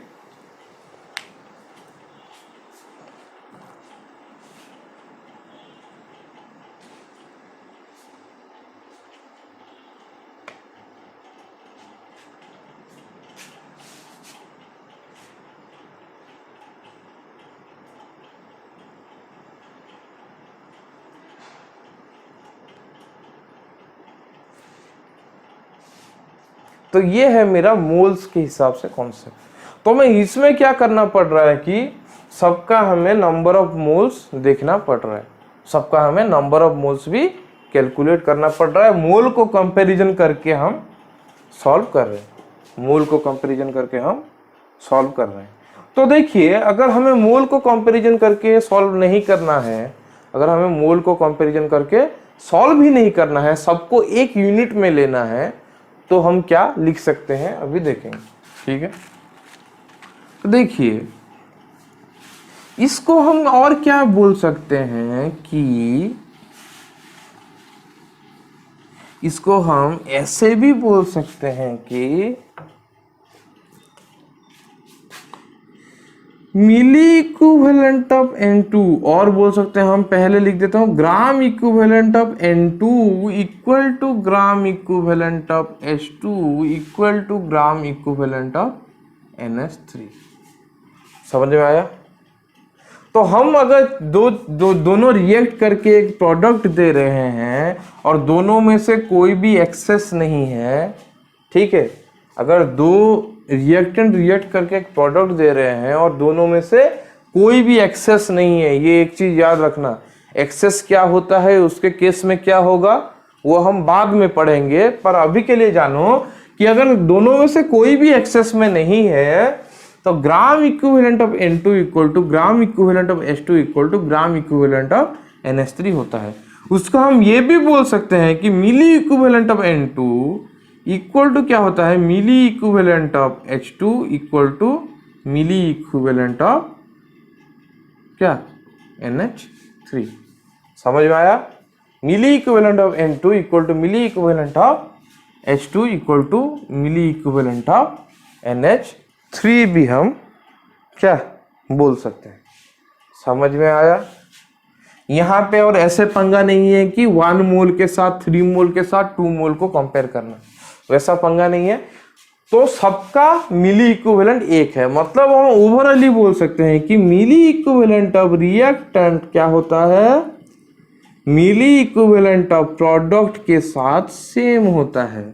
तो ये है मेरा मोल्स के हिसाब से कॉन्सेप्ट। तो मैं इसमें क्या करना पड़ रहा है कि सबका हमें नंबर ऑफ मोल्स देखना पड़ रहा है, सबका हमें नंबर ऑफ मोल्स भी कैलकुलेट करना पड़ रहा है। मोल को कंपैरिजन करके हम सॉल्व कर रहे हैं, मोल को कंपैरिजन करके हम सॉल्व कर रहे हैं। तो देखिए, अगर हमें मोल को कंपैरिजन करके सॉल्व नहीं करना है, अगर हमें मोल को कंपैरिजन करके सॉल्व ही नहीं करना है, सबको एक यूनिट में लेना है, तो हम क्या लिख सकते हैं अभी देखेंगे। ठीक है, तो देखिए इसको हम और क्या बोल सकते हैं कि इसको हम ऐसे भी बोल सकते हैं कि मिली इक्विवेलेंट ऑफ N2, और बोल सकते हैं हम पहले लिख देता हूं gram equivalent of N2 equal to gram equivalent of H2 equal to gram equivalent of NH3। समझ में आया? तो हम अगर दोनों रिएक्ट करके एक प्रोडक्ट दे रहे हैं और दोनों में से कोई भी एक्सेस नहीं है, ठीक है, अगर दो रिएक्टेंट रिएक्ट करके एक प्रोडक्ट दे रहे हैं और दोनों में से कोई भी एक्सेस नहीं है, ये एक चीज याद रखना। एक्सेस क्या होता है, उसके केस में क्या होगा वो हम बाद में पढ़ेंगे, पर अभी के लिए जानो कि अगर दोनों में से कोई भी एक्सेस में नहीं है तो gram equivalent of N2 equal to gram equivalent of H2 equal to gram equivalent of NH3 होता है। उसको हम ये भी बोल सकते हैं कि मिली equivalent of N2 equal to क्या होता है, मिली equivalent of H2 equal to milli equivalent of क्या, NH3। समझ में आया? मिली equivalent of N2 equal to milli equivalent of H2 equal to milli equivalent of NH3 भी हम क्या बोल सकते हैं। समझ में आया? यहाँ पे और ऐसे पंगा नहीं है कि 1 मोल के साथ 3 मोल के साथ 2 मोल को कंपेयर करना, वैसा पंगा नहीं है। तो सबका मिली इक्विवेलेंट एक है, मतलब हम ओवरऑल बोल सकते हैं कि मिली इक्विवेलेंट ऑफ रिएक्टेंट क्या होता है, मिली इक्विवेलेंट ऑफ प्रोडक्ट के साथ सेम होता है।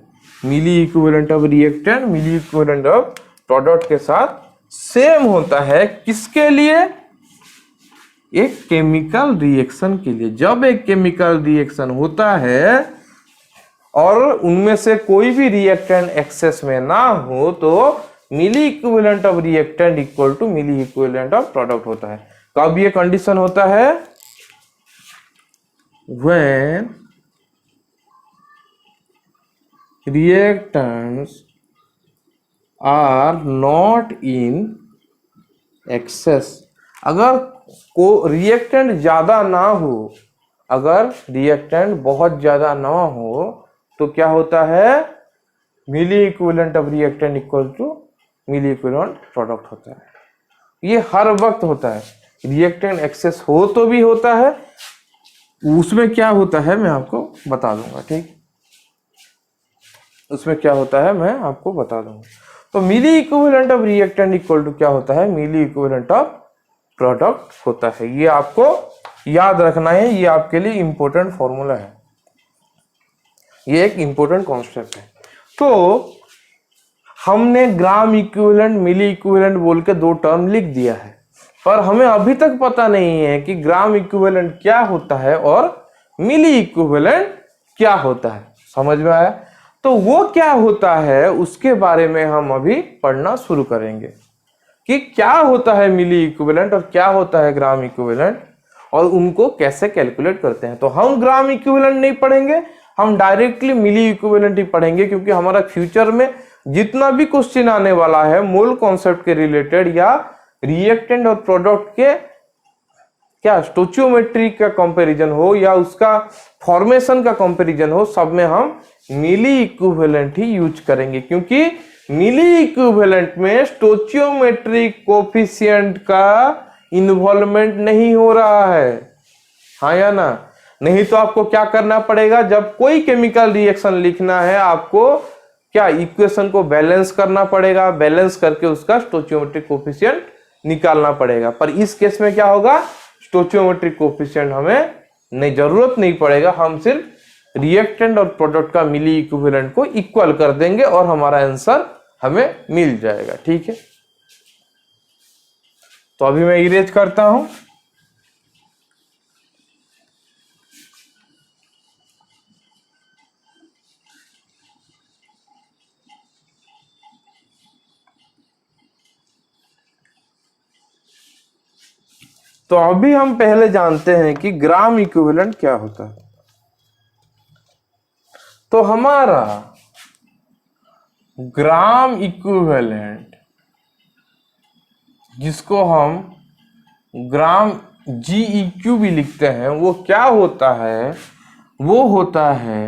मिली equivalent of reactant milli equivalent of product के साथ सेम होता है। किसके लिए? एक केमिकल रिएक्शन के लिए। जब एक केमिकल रिएक्शन होता है और उनमें से कोई भी रिएक्टेंट एक्सेस में ना हो तो मिली equivalent of reactant equal to milli equivalent of product होता है। कब ये कंडीशन होता है? when reactants are not in excess। अगर को रिएक्टेंट ज्यादा ना हो, अगर रिएक्टेंट बहुत ज्यादा ना हो तो क्या होता है, मिली equivalent of reactant equal to milli equivalent product होता है। ये हर वक्त होता है। रिएक्टेंट एक्सेस हो तो भी होता है, उसमें क्या होता है मैं आपको बता दूंगा, ठीक, उसमें क्या होता है मैं आपको बता दूंगा। तो मिली equivalent of reactant equal to क्या होता है, मिली इक्विवेलेंट ऑफ प्रोडक्ट होता है। ये आपको याद रखना है, ये आपके लिए इंपॉर्टेंट फॉर्मूला है, ये एक इंपॉर्टेंट कॉन्सेप्ट है। तो हमने ग्राम इक्विवेलेंट मिली इक्विवेलेंट बोल के 2 टर्म लिख दिया है, पर हमें अभी तक पता नहीं है कि ग्राम इक्विवेलेंट क्या होता है और मिली इक्विवेलेंट क्या होता है। समझ में आया? तो वो क्या होता है उसके बारे में हम अभी पढ़ना शुरू करेंगे कि क्या होता है मिली इक्विवेलेंट और क्या होता है ग्राम इक्विवेलेंट और उनको कैसे कैलकुलेट करते हैं। तो हम ग्राम इक्विवेलेंट नहीं पढ़ेंगे, हम डायरेक्टली मिली इक्विवेलेंट ही पढ़ेंगे, क्योंकि हमारा फ्यूचर में जितना भी क्वेश्चन आने वाला है मोल कॉन्सेप्ट के रिलेटेड या रिएक्टेंट और प्रोडक्ट के क्या स्टोचियोमेट्री का कंपैरिजन हो या उसका फॉर्मेशन का कंपैरिजन हो, सब में हम मिली इक्विवेलेंट ही यूज करेंगे, क्योंकि मिली इक्विवेलेंट में स्टोचियोमेट्री कोफिशिएंट का इन्वॉल्वमेंट नहीं हो रहा है, हाँ या ना? नहीं तो आपको क्या करना पड़ेगा, जब कोई केमिकल रिएक्शन लिखना है आपको क्या इक्वेशन को बैलेंस करना पड़ेगा, बैलेंस करके उसका स्टोचियोमेट्रिक कोफिशिएंट निकालना पड़ेगा। पर इस केस में क्या होगा, स्टोचियोमेट्रिक कोफिशिएंट हमें नहीं, जरूरत नहीं पड़ेगा, हम सिर्फ रिएक्टेंट और प्रोडक्ट का मिली इक्विवेलेंट को इक्वल कर देंगे और हमारा आंसर हमें मिल जाएगा, ठीक है। तो अभी मैं इरेज करता हूं। तो अभी हम पहले जानते हैं कि ग्राम इक्विवेलेंट क्या होता है। तो हमारा ग्राम इक्विवेलेंट, जिसको हम ग्राम GEQ भी लिखते हैं, वो क्या होता है, वो होता है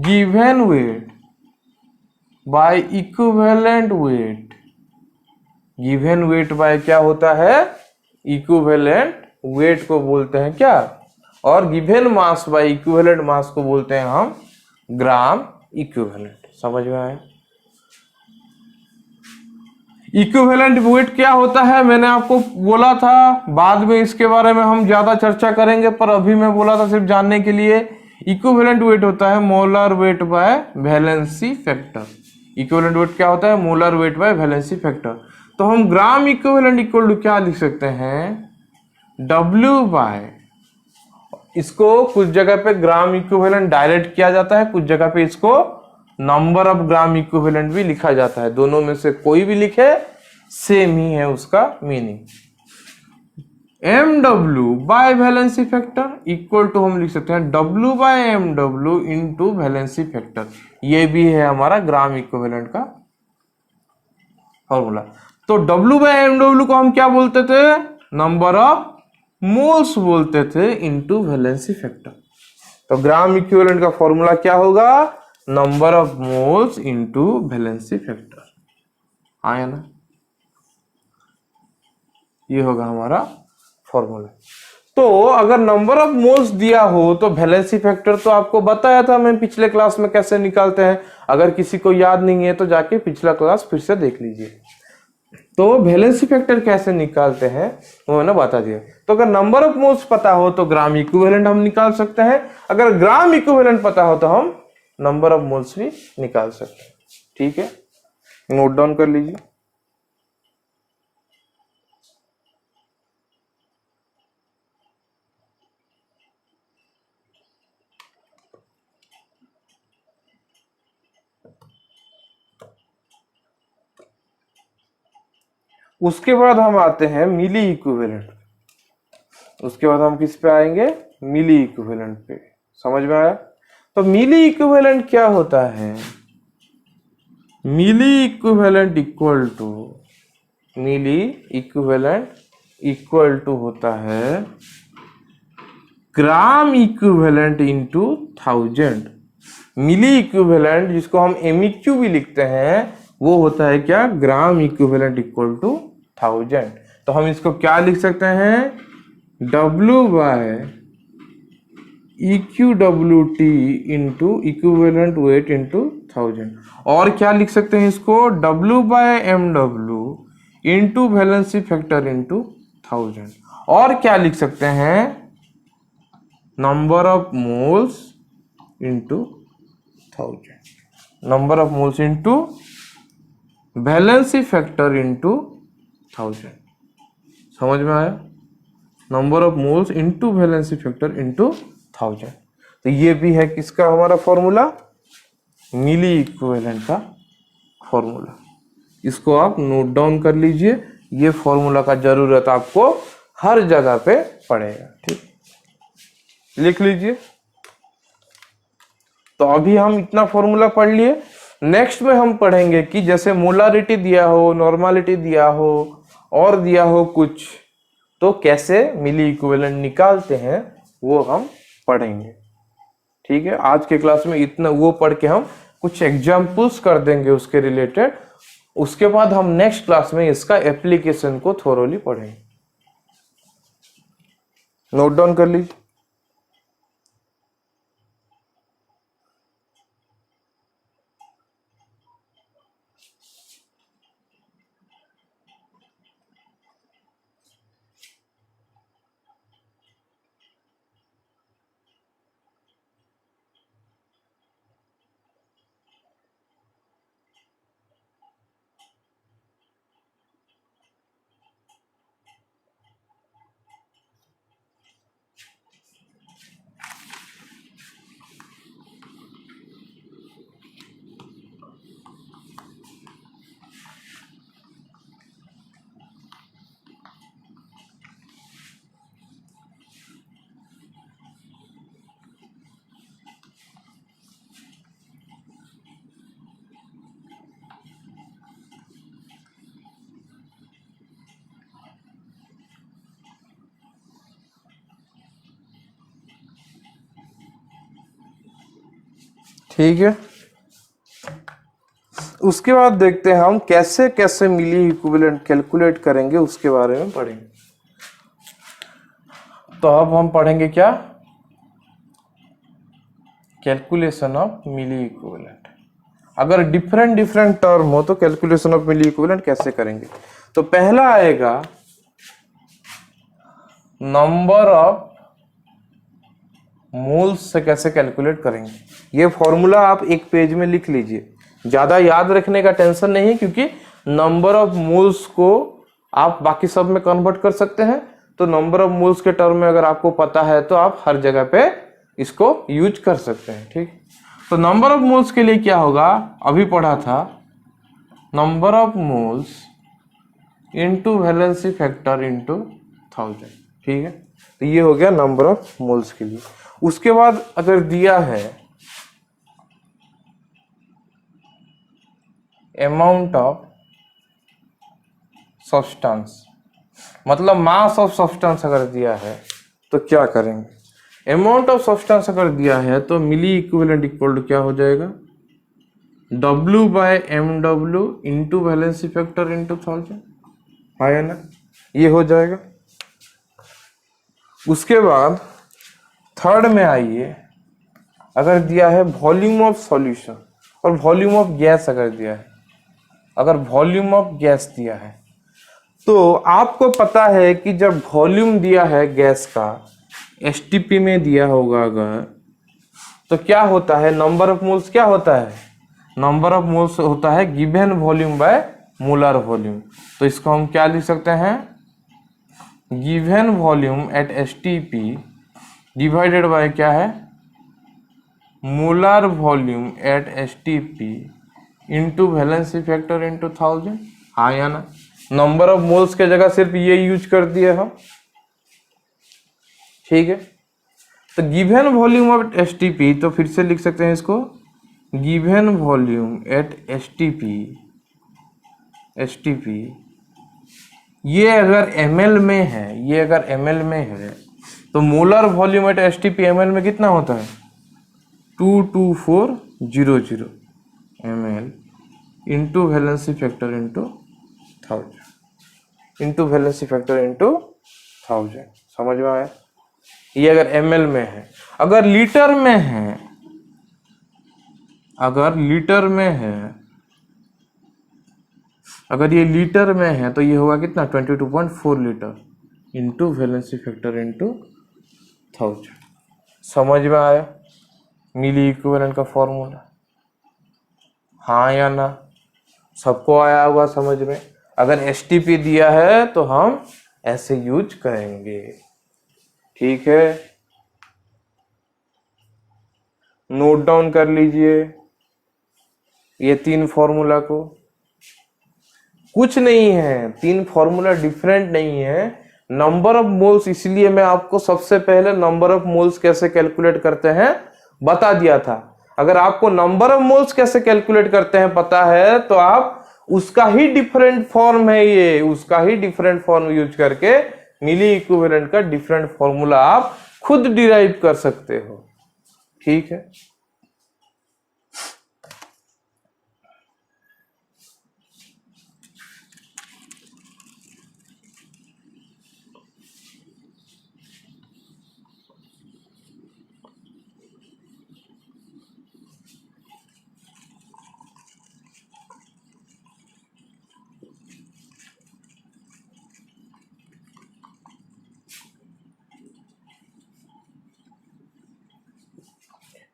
given weight by equivalent weight. Given weight bye क्या होता है, इक्विवेलेंट वेट को बोलते हैं क्या, और given mass by equivalent mass को बोलते हैं हम ग्राम इक्विवेलेंट। समझ में आया? इक्विवेलेंट वेट क्या होता है, मैंने आपको बोला था, बाद में इसके बारे में हम ज्यादा चर्चा करेंगे, पर अभी मैं बोला था सिर्फ जानने के लिए। इक्विवेलेंट वेट होता है molar weight by valency factor. Equivalent weight क्या होता है, molar weight by valency factor. तो हम ग्राम इक्विवेलेंट इक्वल टू क्या लिख सकते हैं, W बाय, इसको कुछ जगह पे ग्राम इक्विवेलेंट डायरेक्ट किया जाता है, कुछ जगह पे इसको नंबर ऑफ ग्राम इक्विवेलेंट भी लिखा जाता है। दोनों में से कोई भी लिखे सेम ही है उसका meaning. MW by valency factor equal to हम लिख सकते हैं W by MW into valency factor. ये भी है हमारा ग्राम इक्विवेलेंट का फॉर्मूला। तो W बाय MW को हम क्या बोलते थे, नंबर ऑफ मोल्स बोलते थे इंटू वैलेंसी फैक्टर। तो ग्राम इक्विवेलेंट का फॉर्मूला क्या होगा, number of moles into valency factor. आया ना, ये होगा हमारा फॉर्मूला। तो अगर नंबर ऑफ मोल्स दिया हो तो वैलेंसी फैक्टर तो आपको बताया था मैं पिछले क्लास में कैसे निकालते हैं। अगर किसी को याद नहीं है तो जाके पिछला क्लास फिर से देख लीजिए। तो वैलेंसी फैक्टर कैसे निकालते हैं वो मैंने बता दिया। तो अगर नंबर ऑफ मोल्स पता हो तो ग्राम इक्विवेलेंट हम निकाल सकते हैं, अगर ग्राम इक्विवेलेंट पता हो तो हम नंबर ऑफ मोल्स भी निकाल सकते हैं। ठीक है, नोट डाउन कर लीजिए। उसके बाद हम आते हैं मिली इक्विवेलेंट। उसके बाद हम किस पे आएंगे, मिली इक्विवेलेंट पे। समझ में आया। तो मिली इक्विवेलेंट क्या होता है, मिली equivalent equal to, milli equivalent equal to होता है gram equivalent into 1000। Milli equivalent जिसको हम MEQ भी लिखते हैं वो होता है क्या, ग्राम इक्विवेलेंट इक्वल टू 1000। तो हम इसको क्या लिख सकते हैं, W by EQWT into equivalent weight into 1000। और क्या लिख सकते हैं इसको, W by MW into valency factor into 1000। और क्या लिख सकते हैं, number of moles into 1000, number of moles into valency factor into 1000। समझ में आया, number of moles into valency factor into 1000। तो ये भी है किसका हमारा फॉर्मूला, मिली इक्विवेलेंट का फॉर्मूला। इसको आप नोट डाउन कर लीजिए, ये फॉर्मूला का जरूरत आपको हर जगह पे पड़ेगा। ठीक, लिख लीजिए। तो अभी हम इतना फॉर्मूला पढ़ लिए। नेक्स्ट में हम पढ़ेंगे कि जैसे मोलारिटी दिया हो, नॉर्मालिटी दिया हो और दिया हो कुछ, तो कैसे मिली इक्विवेलेंट निकालते हैं वो हम पढ़ेंगे। ठीक है, आज के क्लास में इतना वो पढ़ के हम कुछ एग्जाम्पल्स कर देंगे उसके रिलेटेड। उसके बाद हम नेक्स्ट क्लास में इसका एप्लीकेशन को थोरोली पढ़ेंगे। नोट डाउन कर लीजिए। ठीक है, उसके बाद देखते हैं हम कैसे कैसे मिली इक्विवेलेंट कैलकुलेट करेंगे, उसके बारे में पढ़ेंगे। तो अब हम पढ़ेंगे क्या, कैलकुलेशन ऑफ मिली इक्विवेलेंट। अगर डिफरेंट डिफरेंट टर्म हो तो कैलकुलेशन ऑफ मिली इक्विवेलेंट कैसे करेंगे? तो पहला आएगा नंबर ऑफ मोल्स से कैसे कैलकुलेट करेंगे। ये फॉर्मूला आप एक पेज में लिख लीजिए, ज्यादा याद रखने का टेंशन नहीं है, क्योंकि नंबर ऑफ मोल्स को आप बाकी सब में कन्वर्ट कर सकते हैं। तो नंबर ऑफ मोल्स के टर्म में अगर आपको पता है तो आप हर जगह पे इसको यूज कर सकते हैं। ठीक, तो नंबर ऑफ मोल्स के लिए क्या होगा, अभी पढ़ा था, number of moles into valency factor into 1000। ठीक है, तो ये हो गया नंबर ऑफ मोल्स के लिए। उसके बाद अगर दिया है अमाउंट ऑफ सब्सटेंस, मतलब मास ऑफ सब्सटेंस अगर दिया है तो क्या करेंगे? अमाउंट ऑफ सब्सटेंस अगर दिया है तो मिली इक्विवेलेंट इक्वल टू क्या हो जाएगा, W by MW into valency factor into 1000, है ना, ये हो जाएगा। उसके बाद थर्ड में आइए, अगर दिया है वॉल्यूम ऑफ सॉल्यूशन और वॉल्यूम ऑफ गैस अगर दिया है, अगर वॉल्यूम ऑफ गैस दिया है तो आपको पता है कि जब वॉल्यूम दिया है गैस का STP में दिया होगा अगर, तो क्या होता है, नंबर ऑफ मोल्स क्या होता है, नंबर ऑफ मोल्स होता है given volume by molar volume. तो इसको हम क्या लिख सकते हैं, given volume at STP divided by क्या है, molar volume at STP into valency factor into 1000, हाँ या ना। नंबर ऑफ मोल्स के जगह सिर्फ ये यूज कर दिए हम। ठीक है, तो गिवन वॉल्यूम ऑफ STP, तो फिर से लिख सकते हैं इसको, गिवन वॉल्यूम एट STP ये अगर ml में है, ये अगर ml में है तो molar volume at STP ml में कितना होता है, 22400 ml into valency factor into 1000, into valency factor into 1000। समझ में आया? ये अगर ml में है। अगर लीटर में है, अगर लीटर में है, अगर ये लीटर में है तो ये होगा कितना, 22.4 litre into valency factor into 1000। समझ में आया मिली इक्विवेलेंट का फॉर्मूला, हाँ या ना? सबको आया होगा समझ में। अगर STP दिया है तो हम ऐसे यूज करेंगे। ठीक है, नोट डाउन कर लीजिए ये तीन फॉर्मूला को। कुछ नहीं है, तीन फॉर्मूला डिफरेंट नहीं है, नंबर ऑफ मोल्स, इसलिए मैं आपको सबसे पहले नंबर ऑफ मोल्स कैसे कैलकुलेट करते हैं बता दिया था। अगर आपको नंबर ऑफ मोल्स कैसे कैलकुलेट करते हैं पता है तो आप उसका ही डिफरेंट फॉर्म है, ये उसका ही डिफरेंट फॉर्म यूज करके मिली इक्विवेलेंट का डिफरेंट फॉर्मूला आप खुद डिराइव कर सकते हो। ठीक है,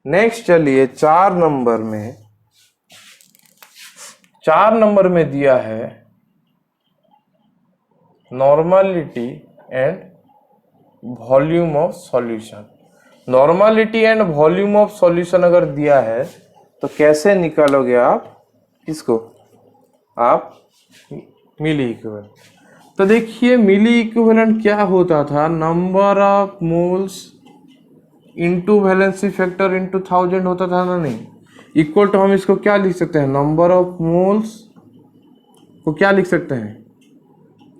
नेक्स्ट चलिए 4 नंबर में दिया है normality and volume of solution. Normality and volume of solution अगर दिया है तो कैसे निकालोगे आप इसको, आप मिली इक्विवेलेंट। तो देखिए मिली इक्विवेलेंट क्या होता था, number of moles into valency factor into 1000 होता था ना, नहीं, इक्वल टू हम इसको क्या लिख सकते हैं, नंबर ऑफ मोल्स को क्या लिख सकते हैं,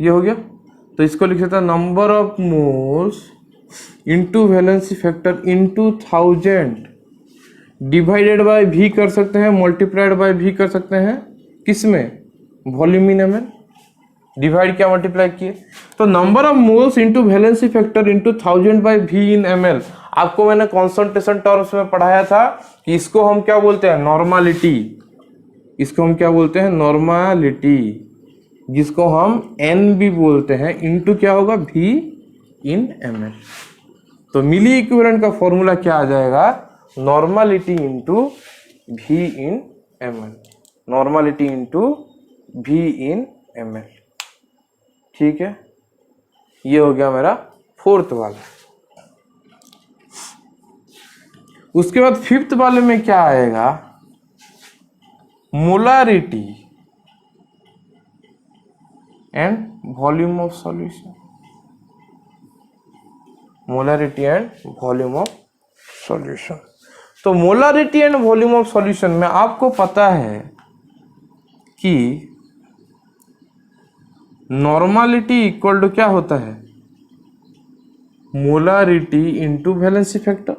ये हो गया। तो इसको लिख सकते हैं number of moles into valency factor into 1000 divided by V कर सकते हैं, मल्टीप्लाइड बाय V कर सकते हैं, किसमें, वॉल्यूम इन ml। डिवाइड क्या मल्टीप्लाई किए, तो number of moles into valency factor into 1000 by V in ml। आपको मैंने कॉन्सेंट्रेशन टर्म्स में पढ़ाया था कि इसको हम क्या बोलते हैं, नॉर्मलिटी। इसको हम क्या बोलते हैं, नॉर्मालिटी, जिसको हम n भी बोलते हैं, इनटू क्या होगा, v इन ml। तो मिली इक्विवेलेंट का फॉर्मूला क्या आ जाएगा, normality into v in ml, normality into v in ml। ठीक है, ये हो गया मेरा फोर्थ वाला। उसके बाद फिफ्थ वाले में क्या आएगा, molarity and volume of solution, molarity and volume of solution. तो molarity and volume of solution में आपको पता है कि नॉर्मालिटी इक्वल टू क्या होता है, मोलारिटी इंटू वैलेंसी फैक्टर।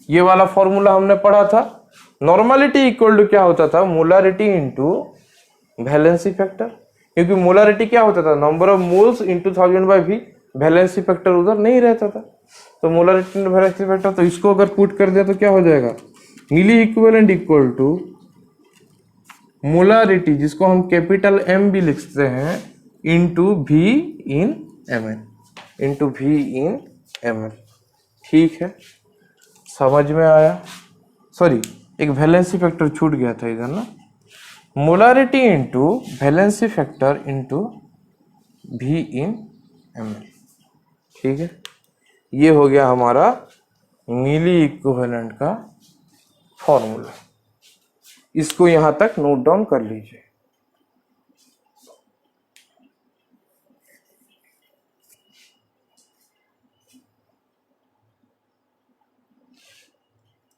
ये वाला फॉर्मूला हमने पढ़ा था। नॉर्मालिटी इक्वल टू क्या होता था, मोलारिटी इंटू वैलेंसी फैक्टर, क्योंकि मोलारिटी क्या होता था, number of moles into 1000 by V, valency factor उधर नहीं रहता था। तो मोलारिटी इंटू वैलेंसी फैक्टर, तो इसको अगर पुट कर दिया तो क्या हो जाएगा, मिली इक्विवेलेंट इक्वल टू मोलारिटी, जिसको हम कैपिटल M भी लिखते हैं, into V in ml, into V in ml। ठीक है, समझ में आया। सॉरी, एक वैलेंसी फैक्टर छूट गया था इधर ना, molarity into valency factor into V in ml। ठीक है, ये हो गया हमारा मिली इक्विवेलेंट का फॉर्मूला। इसको यहां तक नोट डाउन कर लीजिए।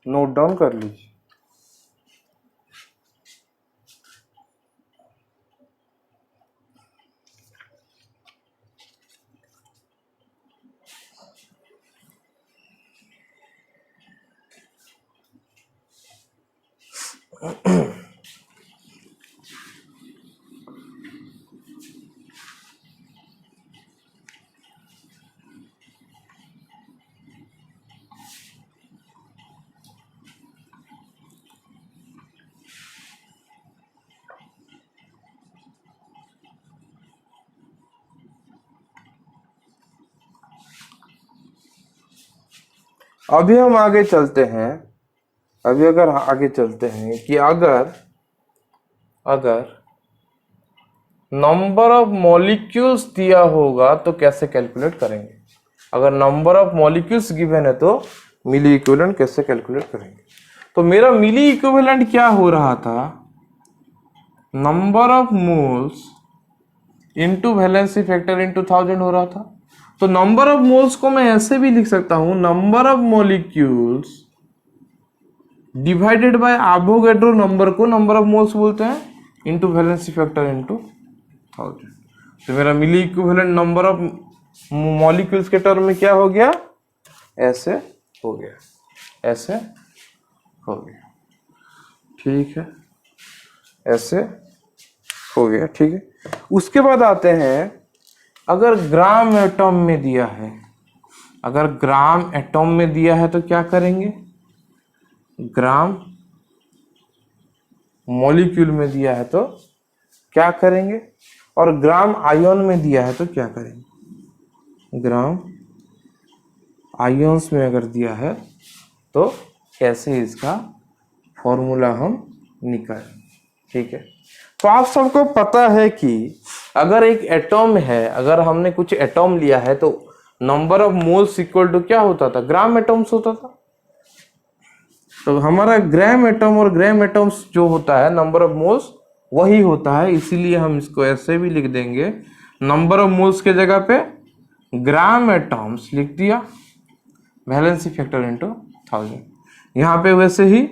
नोट डाउन कर लीजिए। अभी हम आगे चलते हैं। अभी अगर आगे चलते हैं कि अगर नंबर ऑफ मॉलिक्यूल्स दिया होगा तो कैसे कैलकुलेट करेंगे। अगर नंबर ऑफ मॉलिक्यूल्स गिवन है तो मिली इक्विवेलेंट कैसे कैलकुलेट करेंगे। तो मेरा मिली इक्विवेलेंट क्या हो रहा था, number of moles into valency factor into 1000 हो रहा था। तो नंबर ऑफ मोल्स को मैं ऐसे भी लिख सकता हूं, number of molecules divided by Avogadro number को नंबर ऑफ मोल्स बोलते हैं, इंटू वैलेंसी फैक्टर इंटू 1000। तो मेरा मिली इक्विवेलेंट नंबर ऑफ मॉलिक्यूल्स के टर्म में क्या हो गया, ऐसे हो गया, ऐसे हो गया। ठीक है, ऐसे हो गया। ठीक है, उसके बाद आते हैं, अगर ग्राम एटॉम में दिया है, अगर ग्राम एटॉम में दिया है तो क्या करेंगे, ग्राम मॉलिक्यूल में दिया है तो क्या करेंगे, और ग्राम आयन में दिया है तो क्या करेंगे। ग्राम आयन्स में अगर दिया है तो कैसे इसका फॉर्मूला हम निकालें। ठीक है, तो आप सबको पता है कि अगर एक एटॉम है, अगर हमने कुछ एटॉम लिया है तो number of moles equal to क्या होता था, ग्राम एटॉम्स होता था। तो हमारा ग्राम एटॉम और ग्राम एटॉम्स जो होता है, नंबर ऑफ मोल्स वही होता है, इसीलिए हम इसको ऐसे भी लिख देंगे, नंबर ऑफ मोल्स के जगह पे ग्राम एटॉम्स लिख दिया, वैलेंसी फैक्टर इंटू 1000। यहां पे वैसे ही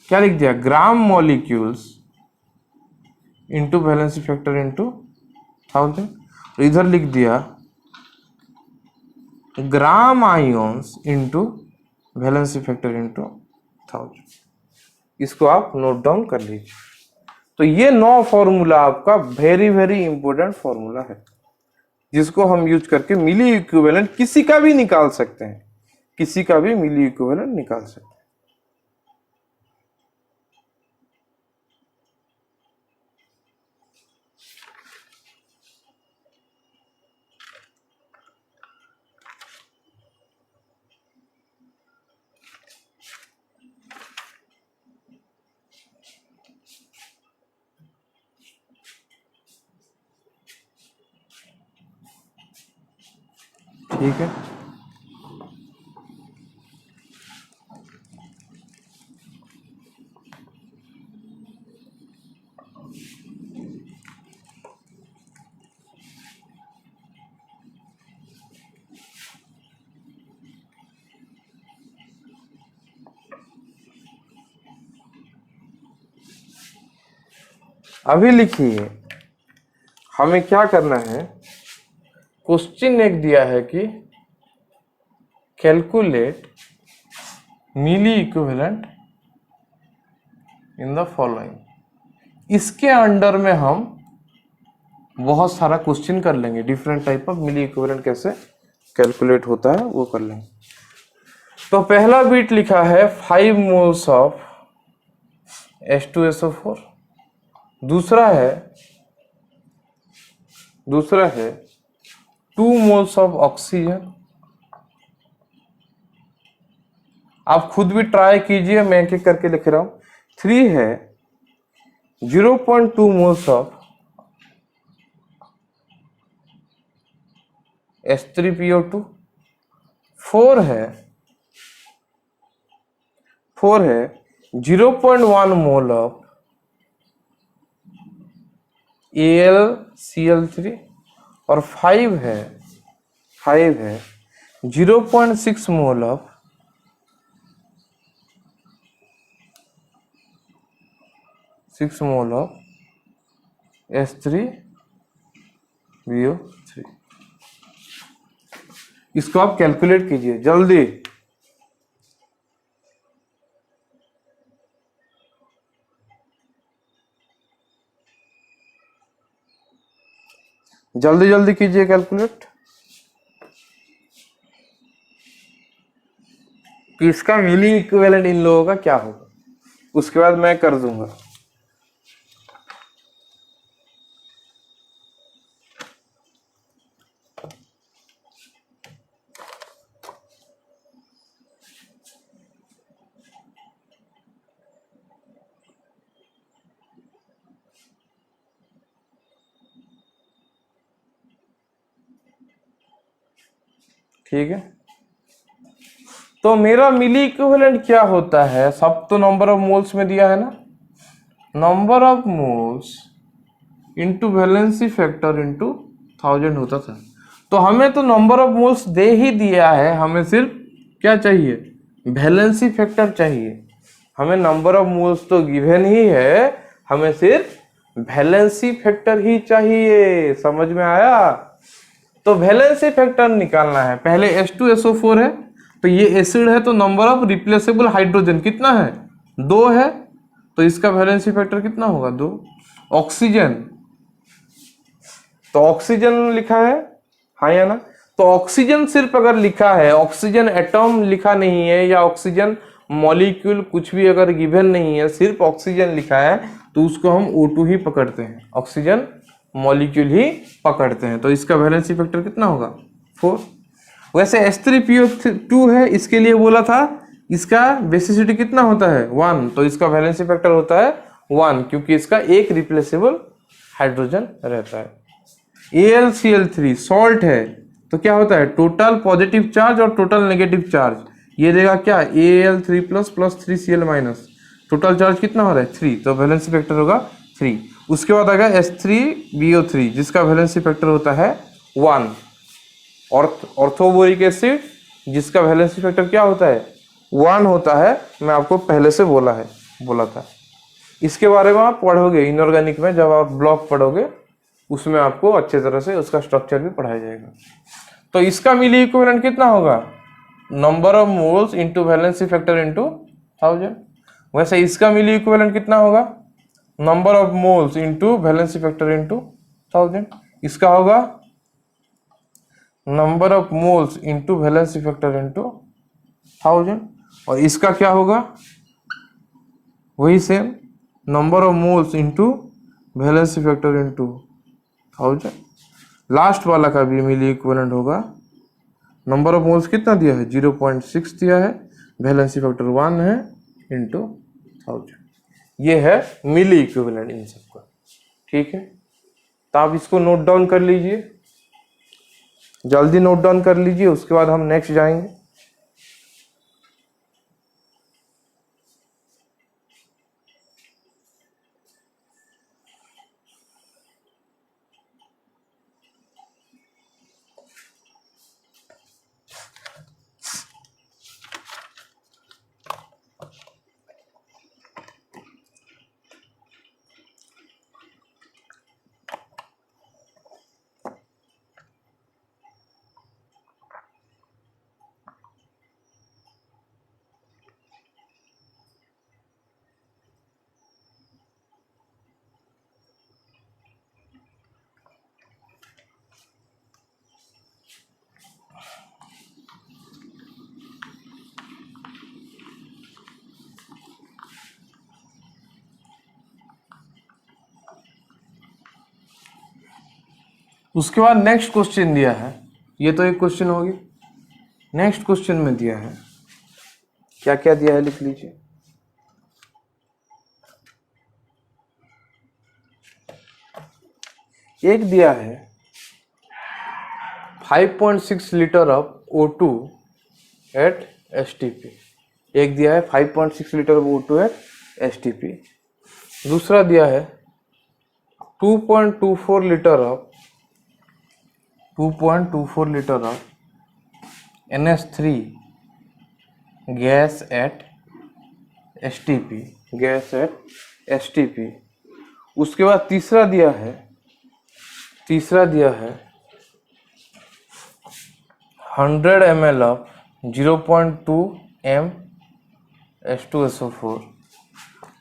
क्या लिख दिया, gram molecules into valency factor into 1000। इधर लिख दिया gram ions into valency factor into 1000। इसको आप नोट डाउन कर लीजिए। तो ये 9 फॉर्मूला आपका वेरी वेरी इंपॉर्टेंट फॉर्मूला है, जिसको हम यूज करके मिली इक्विवेलेंट किसी का भी निकाल सकते हैं, किसी का भी मिली इक्विवेलेंट निकाल सकते हैं। ठीक है। अभी लिखिए, हमें क्या करना है, क्वेश्चन एक दिया है कि calculate milliequivalent in the following. इसके अंडर में हम बहुत सारा क्वेश्चन कर लेंगे, different type of milliequivalent कैसे कैलकुलेट होता है वो कर लेंगे। तो पहला बीट लिखा है 5 मोल्स ऑफ H2SO4, दूसरा है 2 मोल्स ऑफ ऑक्सीजन। आप खुद भी ट्राई कीजिए, मैं एक एक करके लिख रहा हूं। 3 है 0.2 मोल्स ऑफ H3PO2। 4 है 0.1 मोल ऑफ AlCl3। और 5 है 0.6 मोल ऑफ H3BO3। इसको आप कैलकुलेट कीजिए जल्दी। जल्दी जल्दी कीजिए कैलकुलेट कि इसका मिली इक्विवेलेंट इन लोगों का क्या होगा, उसके बाद मैं कर दूंगा। ठीक है, तो मेरा मिली इक्विवेलेंट क्या होता है, सब तो नंबर ऑफ मोल्स में दिया है ना, number of moles into valency factor into 1000 होता था। तो हमें तो नंबर ऑफ मोल्स दे ही दिया है, हमें सिर्फ क्या चाहिए, वैलेंसी फैक्टर चाहिए। हमें नंबर ऑफ मोल्स तो गिवन ही है, हमें सिर्फ वैलेंसी फैक्टर ही चाहिए। समझ में आया? तो वैलेंसी फैक्टर निकालना है। पहले H2SO4 है, तो ये एसिड है, तो नंबर ऑफ रिप्लेसेबल हाइड्रोजन कितना है, 2 है, तो इसका वैलेंसी फैक्टर कितना होगा, 2। ऑक्सीजन, तो ऑक्सीजन लिखा है, हाँ या ना, तो ऑक्सीजन सिर्फ अगर लिखा है, ऑक्सीजन एटॉम लिखा नहीं है या ऑक्सीजन मॉलिक्यूल कुछ भी अगर गिवन नहीं है, सिर्फ ऑक्सीजन लिखा है, तो उसको हम O2 ही पकड़ते हैं, ऑक्सीजन मॉलिक्यूल ही पकड़ते हैं। तो इसका वैलेंसी फैक्टर कितना होगा, 4। वैसे H3PO2 है, इसके लिए बोला था इसका बेसिसिटी कितना होता है, 1, तो इसका वैलेंसी फैक्टर होता है 1, क्योंकि इसका एक रिप्लेसेबल हाइड्रोजन रहता है। AlCl3 सॉल्ट है, तो क्या होता है, टोटल पॉजिटिव चार्ज और टोटल नेगेटिव चार्ज, ये देगा क्या, Al3 plus 3Cl minus, total charge कितना हो रहा है, 3, तो वैलेंसी फैक्टर होगा 3। उसके बाद आएगा H3BO3 जिसका वैलेंसी फैक्टर होता है 1। ऑर्थोबोरिक एसिड जिसका वैलेंसी फैक्टर क्या होता है, 1 होता है, मैं आपको पहले से बोला था। इसके बारे में आप पढ़ोगे इनऑर्गेनिक में, जब आप ब्लॉक पढ़ोगे उसमें आपको अच्छे तरह से उसका स्ट्रक्चर भी पढ़ाया जाएगा। तो इसका मिली इक्विवेलेंट कितना होगा, number of moles into valency factor into 1000। वैसे इसका मिली इक्विवेलेंट कितना होगा, number of moles into valency factor into 1000। इसका होगा number of moles into valency factor into 1000। और इसका क्या होगा, वही same, number of moles into valency factor into 1000। Last वाला का भी मिली इक्विवेलेंट होगा, नंबर ऑफ मोल्स कितना दिया है, 0.6 दिया है, वैलेंसी फैक्टर 1 है, इंटू 1000। ये है मिली इक्विवेलेंट इन सबका। ठीक है, तो आप इसको नोट डाउन कर लीजिए। जल्दी नोट डाउन कर लीजिए, उसके बाद हम नेक्स्ट जाएंगे। उसके बाद नेक्स्ट क्वेश्चन दिया है, ये तो एक क्वेश्चन होगी। नेक्स्ट क्वेश्चन में दिया है, क्या क्या दिया है लिख लीजिए। एक दिया है 5.6 litre of O2 eight STP। एक दिया है 5.6 litre of O2 eight STP। दूसरा दिया है 2.24 litre of NH3 gas at STP। उसके बाद तीसरा दिया है 100 ml ऑफ 0.2 m H2SO4।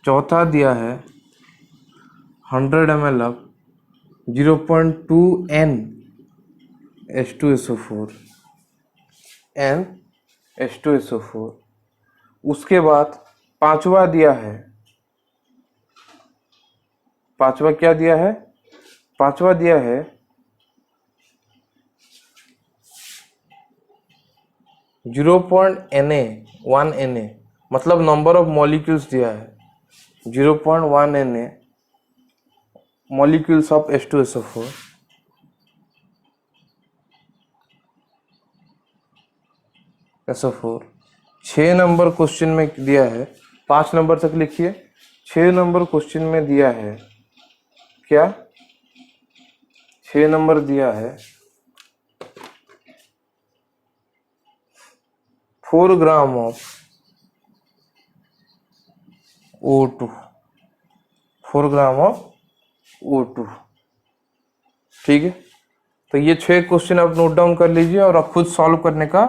चौथा दिया है 100 ml ऑफ 0.2 n H2SO4। उसके बाद पांचवा दिया है, पांचवा क्या दिया है? पांचवा दिया है 0.1 Na, मतलब नंबर ऑफ मॉलिक्यूल्स दिया है 0.1 Na molecules of H2SO4। SO4 6 number question में दिया है, 5 नंबर तक लिखिए। 6 नंबर क्वेश्चन में दिया है क्या? 6 नंबर दिया है 4 gram of O2, 4 gram of O2। ठीक है, तो ये 6 क्वेश्चन आप नोट डाउन कर लीजिए और आप खुद सॉल्व करने का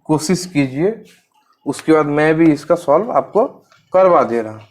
कोशिश कीजिए। उसके बाद मैं भी इसका सॉल्व आपको करवा दे रहा हूं।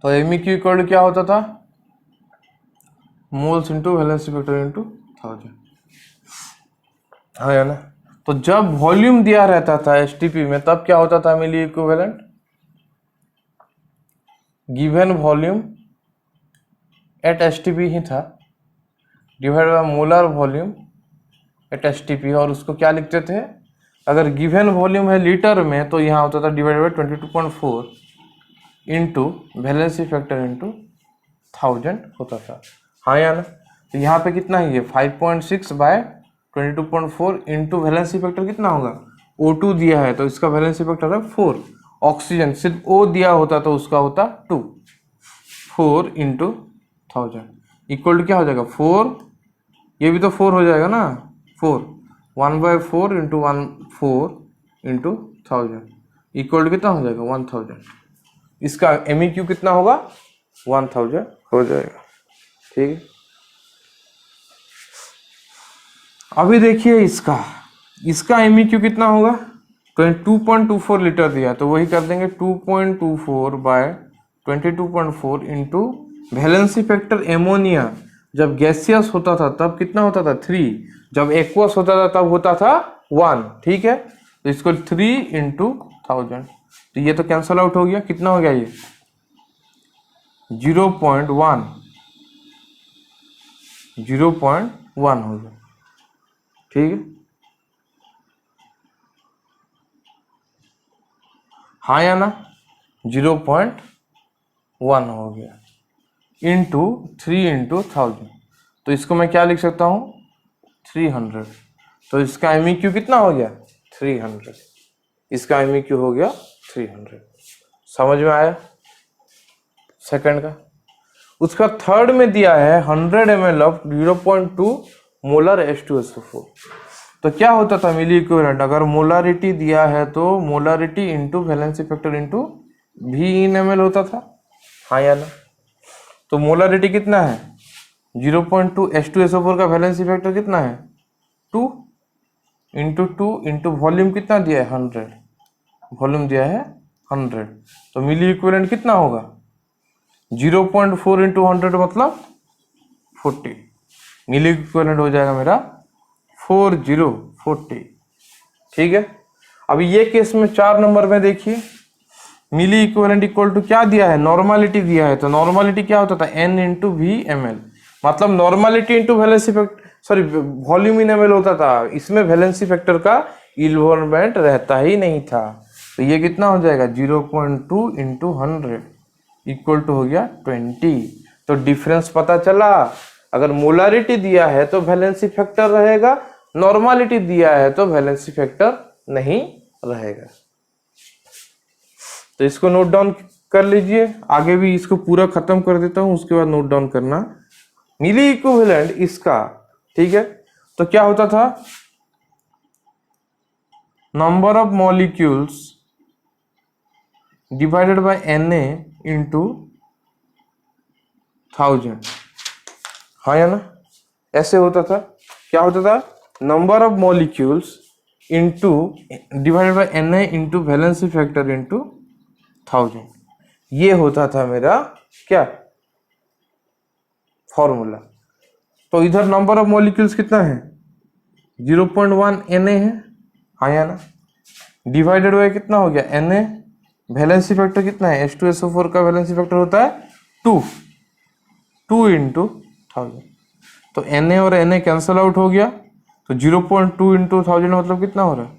तो MEQ इक्वल क्या होता था? Moles into valency factor into 1000। हाँ या ना? तो जब वॉल्यूम दिया रहता था STP में, तब क्या होता था milli equivalent? Given volume at STP ही था divide by molar volume at STP। और उसको क्या लिखते थे? अगर गिवन वॉल्यूम है लीटर में तो यहाँ होता था divide bye 22.4 into valency factor into 1000 होता था। हाँ या ना? तो यहाँ पे कितना ही है 5.6 बाय 22.4 इंटू वैलेंसी फैक्टर कितना होगा? O2 दिया है तो इसका वैलेंसी फैक्टर है 4। ऑक्सीजन सिर्फ O दिया होता तो उसका होता 2। 4 इंटू 1000 इक्वल टू क्या हो जाएगा? 4, ये भी तो 4 हो जाएगा ना, 4 1/4 इंटू 4 इंटू 1000 इक्वल टू कितना हो जाएगा? 1000। इसका MEQ कितना होगा? 1000 हो जाएगा। ठीक है, अभी देखिए इसका MEQ कितना होगा? 2.24 लीटर दिया तो वही कर देंगे 2.24 by 22.4 into valency factor ammonia जब गैसियस होता था तब कितना होता था 3, जब एक्वस होता था तब होता था 1, ठीक है। तो इसको 3 इंटू 1000, तो ये तो कैंसल आउट हो गया, कितना हो गया ये 0.1, 0.1 हो गया, ठीक है। हाँ या ना, 0.1 हो गया इंटू 3 इंटू 1000, तो इसको मैं क्या लिख सकता हूँ 300, तो इसका MEQ कितना हो गया 300, इसका MEQ हो गया 300। समझ में आया सेकंड का। उसका थर्ड में दिया है 100 ml ऑफ 0.2 मोलर H2SO4, तो क्या होता था मिली इक्विवेलेंट, अगर मोलारिटी दिया है तो molarity into valency factor into V in ml होता था, हाँ या ना। तो मोलारिटी कितना है 0.2, H2SO4 का वैलेंसी फैक्टर कितना है 2 इंटू 2 इंटू वॉल्यूम कितना दिया है 100, वॉल्यूम दिया है 100, तो मिली इक्विवेलेंट कितना होगा 0.4 इंटू 100 मतलब 40, मिली इक्विवेलेंट हो जाएगा मेरा 4040, ठीक है। अभी ये केस में 4 नंबर में देखिए, मिली इक्विवेलेंट इक्वल टू क्या दिया है नॉर्मलिटी दिया है, तो नॉर्मलिटी क्या होता था N इंटू वी ml, मतलब normality into valency factor, sorry volume in ml होता था, इसमें वैलेंसी फैक्टर का इन्वॉल्वमेंट रहता ही नहीं था, तो ये कितना हो जाएगा 0.2 इंटू 100 इक्वल टू हो गया 20। तो डिफरेंस पता चला, अगर मोलारिटी दिया है तो वैलेंसी फैक्टर रहेगा, नॉर्मलिटी दिया है तो वैलेंसी फैक्टर नहीं रहेगा। तो इसको नोट डाउन कर लीजिए, आगे भी इसको पूरा खत्म कर देता हूं, उसके बाद नोट डाउन करना। मिली इक्विवेलेंट इसका, ठीक है, तो क्या होता था number of molecules divided by Na into 1000, हाँ या ना, ऐसे होता था। क्या होता था number of molecules into divided by Na into valency factor into 1000, ये होता था मेरा क्या फॉर्मूला। तो इधर नंबर ऑफ मॉलिक्यूल्स कितना है 0.1 Na है, हाँ या ना, डिवाइडेड बाय कितना हो गया Na, वैलेंसी फैक्टर कितना है H2SO4 का वैलेंसी फैक्टर होता है 2 इंटू 1000, तो Na और Na कैंसल आउट हो गया, तो 0.2 इंटू 1000 मतलब कितना हो रहा है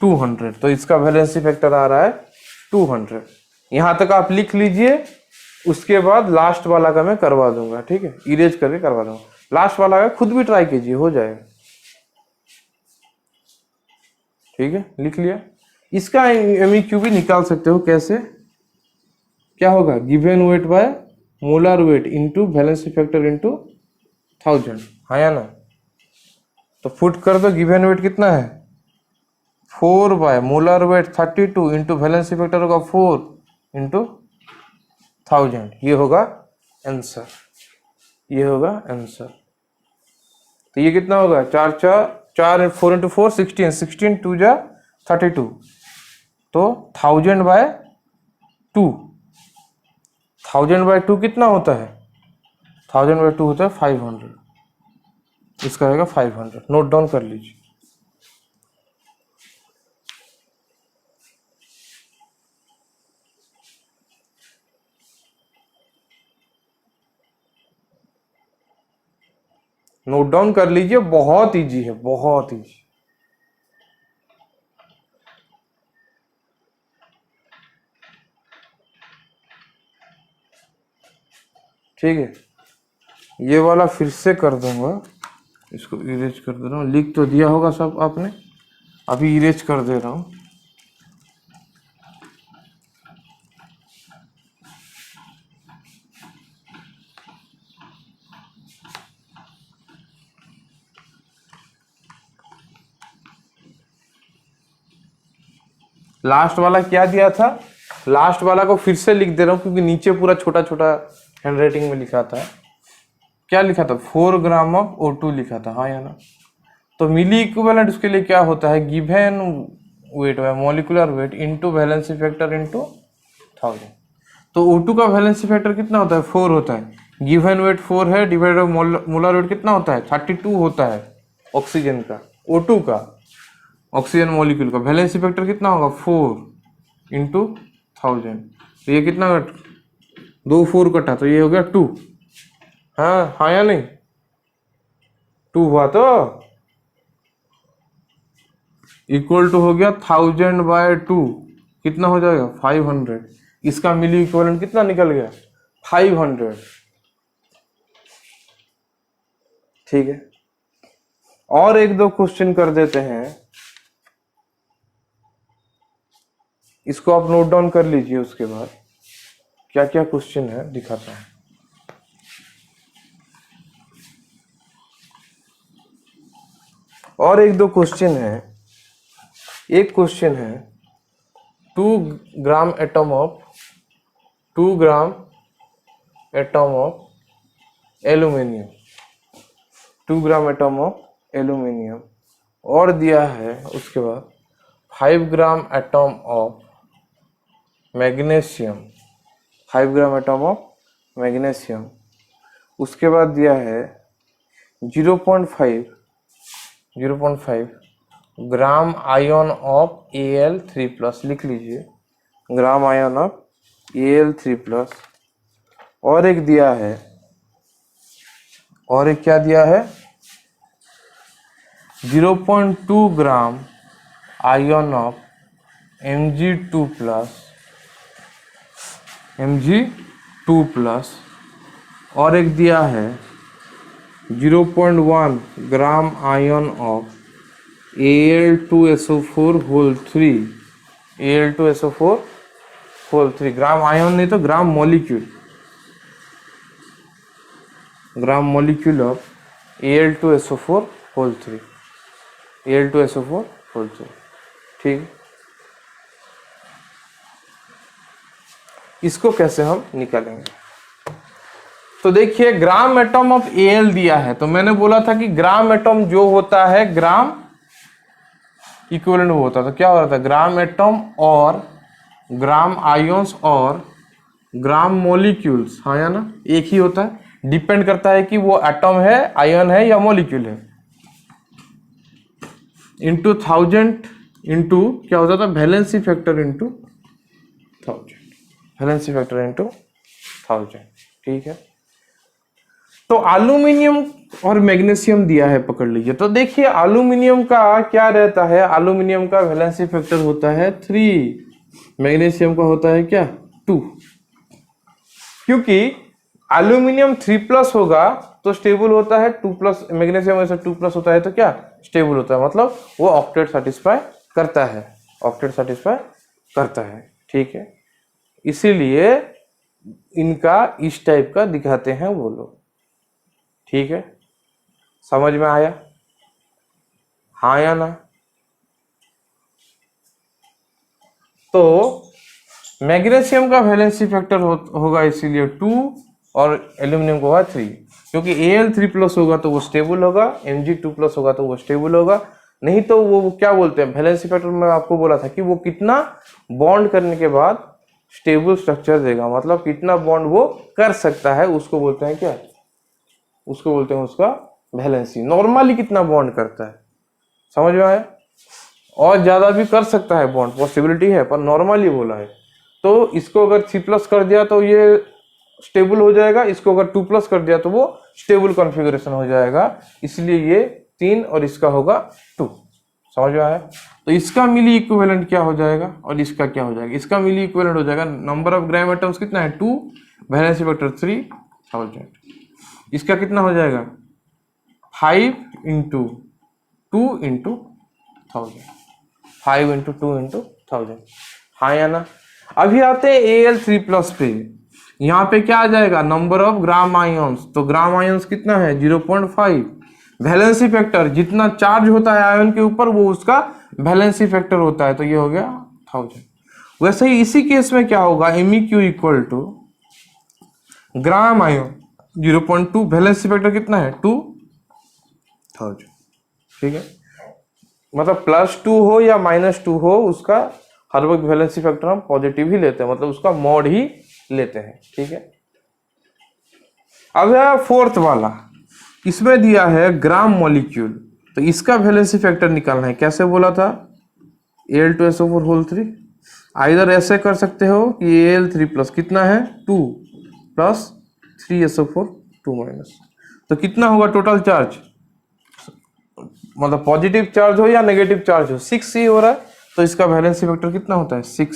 200, तो इसका वैलेंसी फैक्टर आ रहा है 200। यहां तक आप लिख लीजिए, उसके बाद लास्ट वाला का मैं करवा दूंगा, ठीक है, इरेज करके करवा दूंगा, लास्ट वाला का खुद भी ट्राई कीजिए, हो जाएगा, ठीक है, लिख लिया। इसका MEQ भी निकाल सकते हो, कैसे, क्या होगा given weight by molar weight into valency factor into 1000, हाँ या ना, तो पुट कर दो, गिवन वेट कितना है 4 bye molar wait 32 into valency factor होगा 4 इंटू 1000, ये होगा आंसर, ये होगा आंसर। तो ये कितना होगा 4 इंटू 4 16, 16 2 जा 32, तो 1000 बाय 2, 1000 बाय 2 कितना होता है 1000 बाय 2 होता है 500, इसका रहेगा 500, नोट डाउन कर लीजिए। नोट डाउन कर लीजिए, बहुत इजी है, बहुत इजी। ठीक है, ये वाला फिर से कर दूंगा, इसको इरेज कर दे रहा हूँ, लिख तो दिया होगा सब आपने, अभी इरेज कर दे रहा हूँ। लास्ट वाला क्या दिया था, लास्ट वाला को फिर से लिख दे रहा हूँ क्योंकि नीचे पूरा छोटा छोटा हैंडराइटिंग में लिखा था। क्या लिखा था 4 ग्राम ऑफ O2 लिखा था, हाँ या ना। तो मिली इक्विवेलेंट उसके लिए क्या होता है given weight by molecular weight into valency factor into 1000। तो O2 का वैलेंसी फैक्टर कितना होता है 4 होता है, गिवन वेट 4 है, डिवाइडेड बाय मोलर वेट कितना होता है 32 होता है ऑक्सीजन का, O2 का, ऑक्सीजन मॉलिक्यूल का। वैलेंसी फैक्टर कितना होगा 4 इंटू 1000। तो ये कितना कट, 2 4 कटा तो ये हो गया 2। हाँ हाँ या नहीं, 2 हुआ तो इक्वल टू हो गया 1000/2, कितना हो जाएगा 500। इसका मिली इक्विवेलेंट कितना निकल गया 500। ठीक है, और एक दो क्वेश्चन कर देते हैं, इसको आप नोट डाउन कर लीजिए, उसके बाद क्या क्या क्वेश्चन है दिखाता हूं। और एक दो क्वेश्चन है। एक क्वेश्चन है 2 gram atom of aluminium, 2 gram atom of aluminium, और दिया है उसके बाद 5 gram atom of magnesium, 5 gram atom of magnesium. उसके बाद दिया है 0.5 ग्राम आयन ऑफ Al3+, लिख लीजिए ग्राम आयन ऑफ Al3+। और एक दिया है, और एक क्या दिया है 0.2 ग्राम आयन ऑफ Mg2+, और एक दिया है 0.1 gram ion of Al2SO4 gram ion नहीं तो ग्राम मॉलिक्यूल ऑफ Al2SO4। ठीक, इसको कैसे हम निकालेंगे। तो देखिए ग्राम एटम ऑफ Al दिया है, तो मैंने बोला था कि ग्राम एटम जो होता है ग्राम इक्विवेलेंट वो होता है, तो क्या हो रहा था ग्राम एटम और ग्राम आयंस और ग्राम मॉलिक्यूल्स, हाँ या ना, एक ही होता है, डिपेंड करता है कि वो एटम है, आयन है या मॉलिक्यूल है। इंटू 1000 इंटू क्या होता था वैलेंसी फैक्टर इंटू 1000। ठीक है, तो एल्यूमिनियम और मैग्नीशियम दिया है, पकड़ लीजिए। तो देखिए एल्यूमिनियम का क्या रहता है, एल्यूमिनियम का वैलेंसी फैक्टर होता है 3, मैग्नीशियम का होता है क्या 2। क्योंकि एल्यूमिनियम 3+ होगा तो स्टेबल होता है, 2+, मैग्नीशियम ऐसा 2+ होता है तो क्या स्टेबल होता है, मतलब वो ऑक्टेट सेटिस्फाई करता है। ठीक है, इसीलिए इनका इस टाइप का दिखाते हैं वो लोग। ठीक है, समझ में आया, हाँ या ना। तो मैग्नीशियम का वैलेंसी फैक्टर होगा इसीलिए 2 और एल्यूमिनियम को होगा 3, क्योंकि Al3+ होगा तो वो स्टेबल होगा, Mg2+ होगा तो वो स्टेबल होगा। नहीं तो वो क्या बोलते हैं वैलेंसी फैक्टर, में आपको बोला था कि वो कितना बॉन्ड करने के बाद स्टेबल स्ट्रक्चर देगा, मतलब कितना बॉन्ड वो कर सकता है, उसको बोलते हैं क्या, उसको बोलते हैं उसका वैलेंसी। नॉर्मली कितना बॉन्ड करता है, समझ में आया। और ज्यादा भी कर सकता है बॉन्ड, पॉसिबिलिटी है, पर नॉर्मली बोला है। तो इसको अगर 3+ कर दिया तो ये स्टेबल हो जाएगा, इसको अगर 2+ कर दिया तो वो स्टेबल कॉन्फ़िगरेशन हो जाएगा, इसलिए ये 3 और इसका होगा 2। समझ में आया। तो इसका मिली इक्विवेलेंट क्या हो जाएगा और इसका क्या हो जाएगा, इसका मिली इक्विवेलेंट हो जाएगा नंबर ऑफ ग्राम एटम्स कितना है 2, वैलेंसी फैक्टर 3000। इसका कितना हो जाएगा 5 इंटू 2 इंटू 1000, 5 इंटू 2 इंटू 1000, हाँ या ना। अभी आते हैं Al3+ पे, यहाँ पे क्या आ जाएगा नंबर ऑफ ग्राम आयंस, तो ग्राम आयंस कितना है 0.5, वैलेंसी फैक्टर जितना चार्ज होता है आयन के ऊपर वो उसका वैलेंसी फैक्टर होता है, तो ये हो गया 1000। वैसे ही इसी केस में क्या होगा MEQ equal to gram ion 0.2, valency factor कितना है 2000। ठीक है, मतलब +2 हो या -2 हो, उसका हर वक्त वैलेंसी फैक्टर हम पॉजिटिव ही लेते हैं, मतलब उसका मॉड ही लेते हैं। ठीक है, अब है फोर्थ वाला, इसमें दिया है ग्राम मॉलिक्यूल, तो इसका वैलेंसी फैक्टर निकालना है। कैसे बोला था, Al2SO4 होल 3, आइदर ऐसे कर सकते हो कि Al3 प्लस कितना है 2 प्लस 3SO4 2 माइनस, तो कितना होगा टोटल चार्ज, मतलब पॉजिटिव चार्ज हो या नेगेटिव चार्ज हो 6 ही हो रहा है, तो इसका वैलेंसी फैक्टर कितना होता है 6।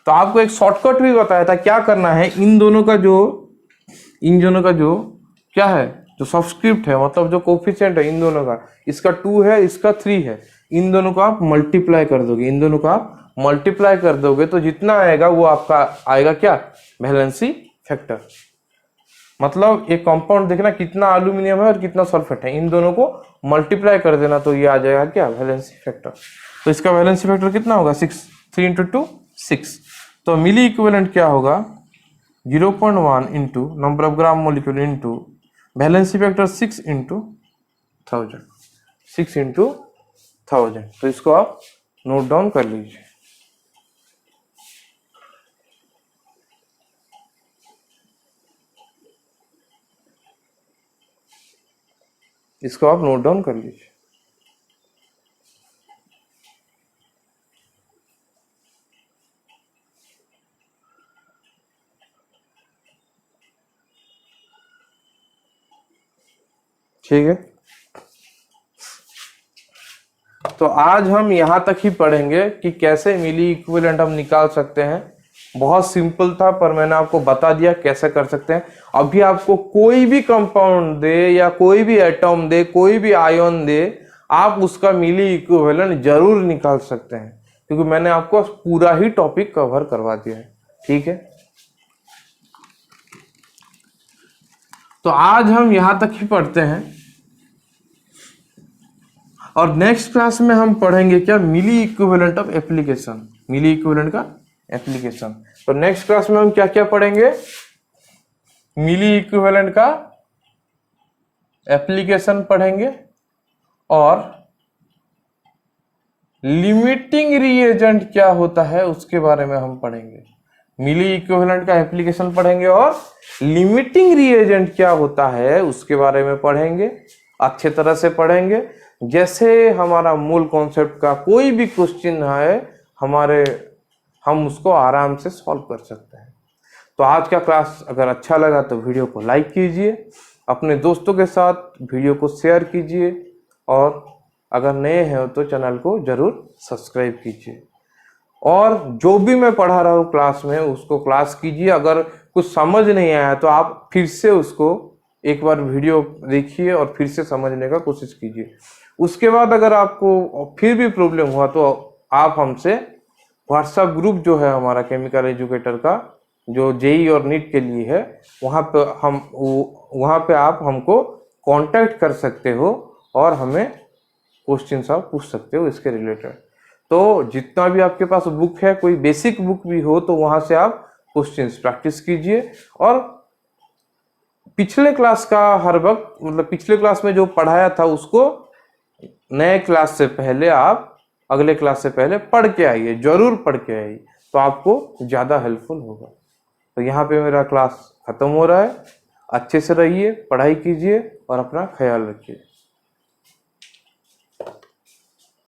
तो आपको एक शॉर्टकट भी बताया था, क्या करना है, इन दोनों का जो क्या है, जो सबस्क्रिप्ट है, मतलब जो कोफिशिएंट है इन दोनों का, इसका 2 है, इसका 3 है, इन दोनों को आप मल्टीप्लाई कर दोगे, इन दोनों को आप मल्टीप्लाई कर दोगे तो जितना आएगा वो आपका आएगा क्या, वैलेंसी फैक्टर। मतलब एक कंपाउंड देखना कितना एल्यूमिनियम है और कितना सल्फेट है, इन दोनों को मल्टीप्लाई कर देना तो ये आ जाएगा क्या, वैलेंसी फैक्टर। तो इसका वैलेंसी फैक्टर कितना होगा 6, 3 इंटू 2 6। तो मिली इक्विवेलेंट क्या होगा 0.1 into number of gram molecule into valency factor 6 into 1000, 6 into 1000। तो इसको आप नोट डाउन कर लीजिए, इसको आप नोट डाउन कर लीजिए। ठीक है, तो आज हम यहां तक ही पढ़ेंगे कि कैसे मिली इक्विवेलेंट हम निकाल सकते हैं। बहुत सिंपल था, पर मैंने आपको बता दिया कैसे कर सकते हैं। अभी आपको कोई भी कंपाउंड दे या कोई भी एटम दे, कोई भी आयन दे, आप उसका मिली इक्विवेलेंट जरूर निकाल सकते हैं, क्योंकि मैंने आपको पूरा ही टॉपिक कवर करवा दिया है। ठीक है, तो आज हम यहां तक ही पढ़ते हैं और नेक्स्ट क्लास में हम पढ़ेंगे क्या, milli equivalent of application, milli equivalent का एप्लीकेशन। तो नेक्स्ट क्लास में हम क्या क्या पढ़ेंगे, मिली इक्विवेलेंट का एप्लीकेशन पढ़ेंगे और लिमिटिंग रिएजेंट क्या होता है उसके बारे में हम पढ़ेंगे। मिली इक्विवेलेंट का एप्लीकेशन पढ़ेंगे और लिमिटिंग रिएजेंट क्या होता है उसके बारे में पढ़ेंगे, अच्छे तरह से पढ़ेंगे। जैसे हमारा मूल कॉन्सेप्ट का कोई भी क्वेश्चन है हम उसको आराम से सॉल्व कर सकते हैं। तो आज का क्लास अगर अच्छा लगा तो वीडियो को लाइक कीजिए, अपने दोस्तों के साथ वीडियो को शेयर कीजिए और अगर नए हैं तो चैनल को जरूर सब्सक्राइब कीजिए। और जो भी मैं पढ़ा रहा हूँ क्लास में उसको क्लास कीजिए। अगर कुछ समझ नहीं आया तो आप फिर से उसको एक बार वीडियो देखिए और फिर से समझने का कोशिश कीजिए। उसके बाद अगर आपको फिर भी प्रॉब्लम हुआ तो आप हमसे व्हाट्सएप ग्रुप जो है हमारा केमिकल एजुकेटर का, जो जेई और नीट के लिए है, वहाँ पे आप हमको कांटेक्ट कर सकते हो और हमें क्वेश्चन आप पूछ सकते हो इसके रिलेटेड। तो जितना भी आपके पास बुक है, कोई बेसिक बुक भी हो तो वहां से आप क्वेश्चंस प्रैक्टिस कीजिए। और पिछले क्लास का हर वक्त, मतलब पिछले क्लास में जो पढ़ाया था उसको नए क्लास से पहले आप अगले क्लास से पहले पढ़ के आइए, जरूर पढ़ के आइए, तो आपको ज़्यादा हेल्पफुल होगा। तो यहाँ पे मेरा क्लास खत्म हो रहा है। अच्छे से रहिए, पढ़ाई कीजिए और अपना ख्याल रखिए।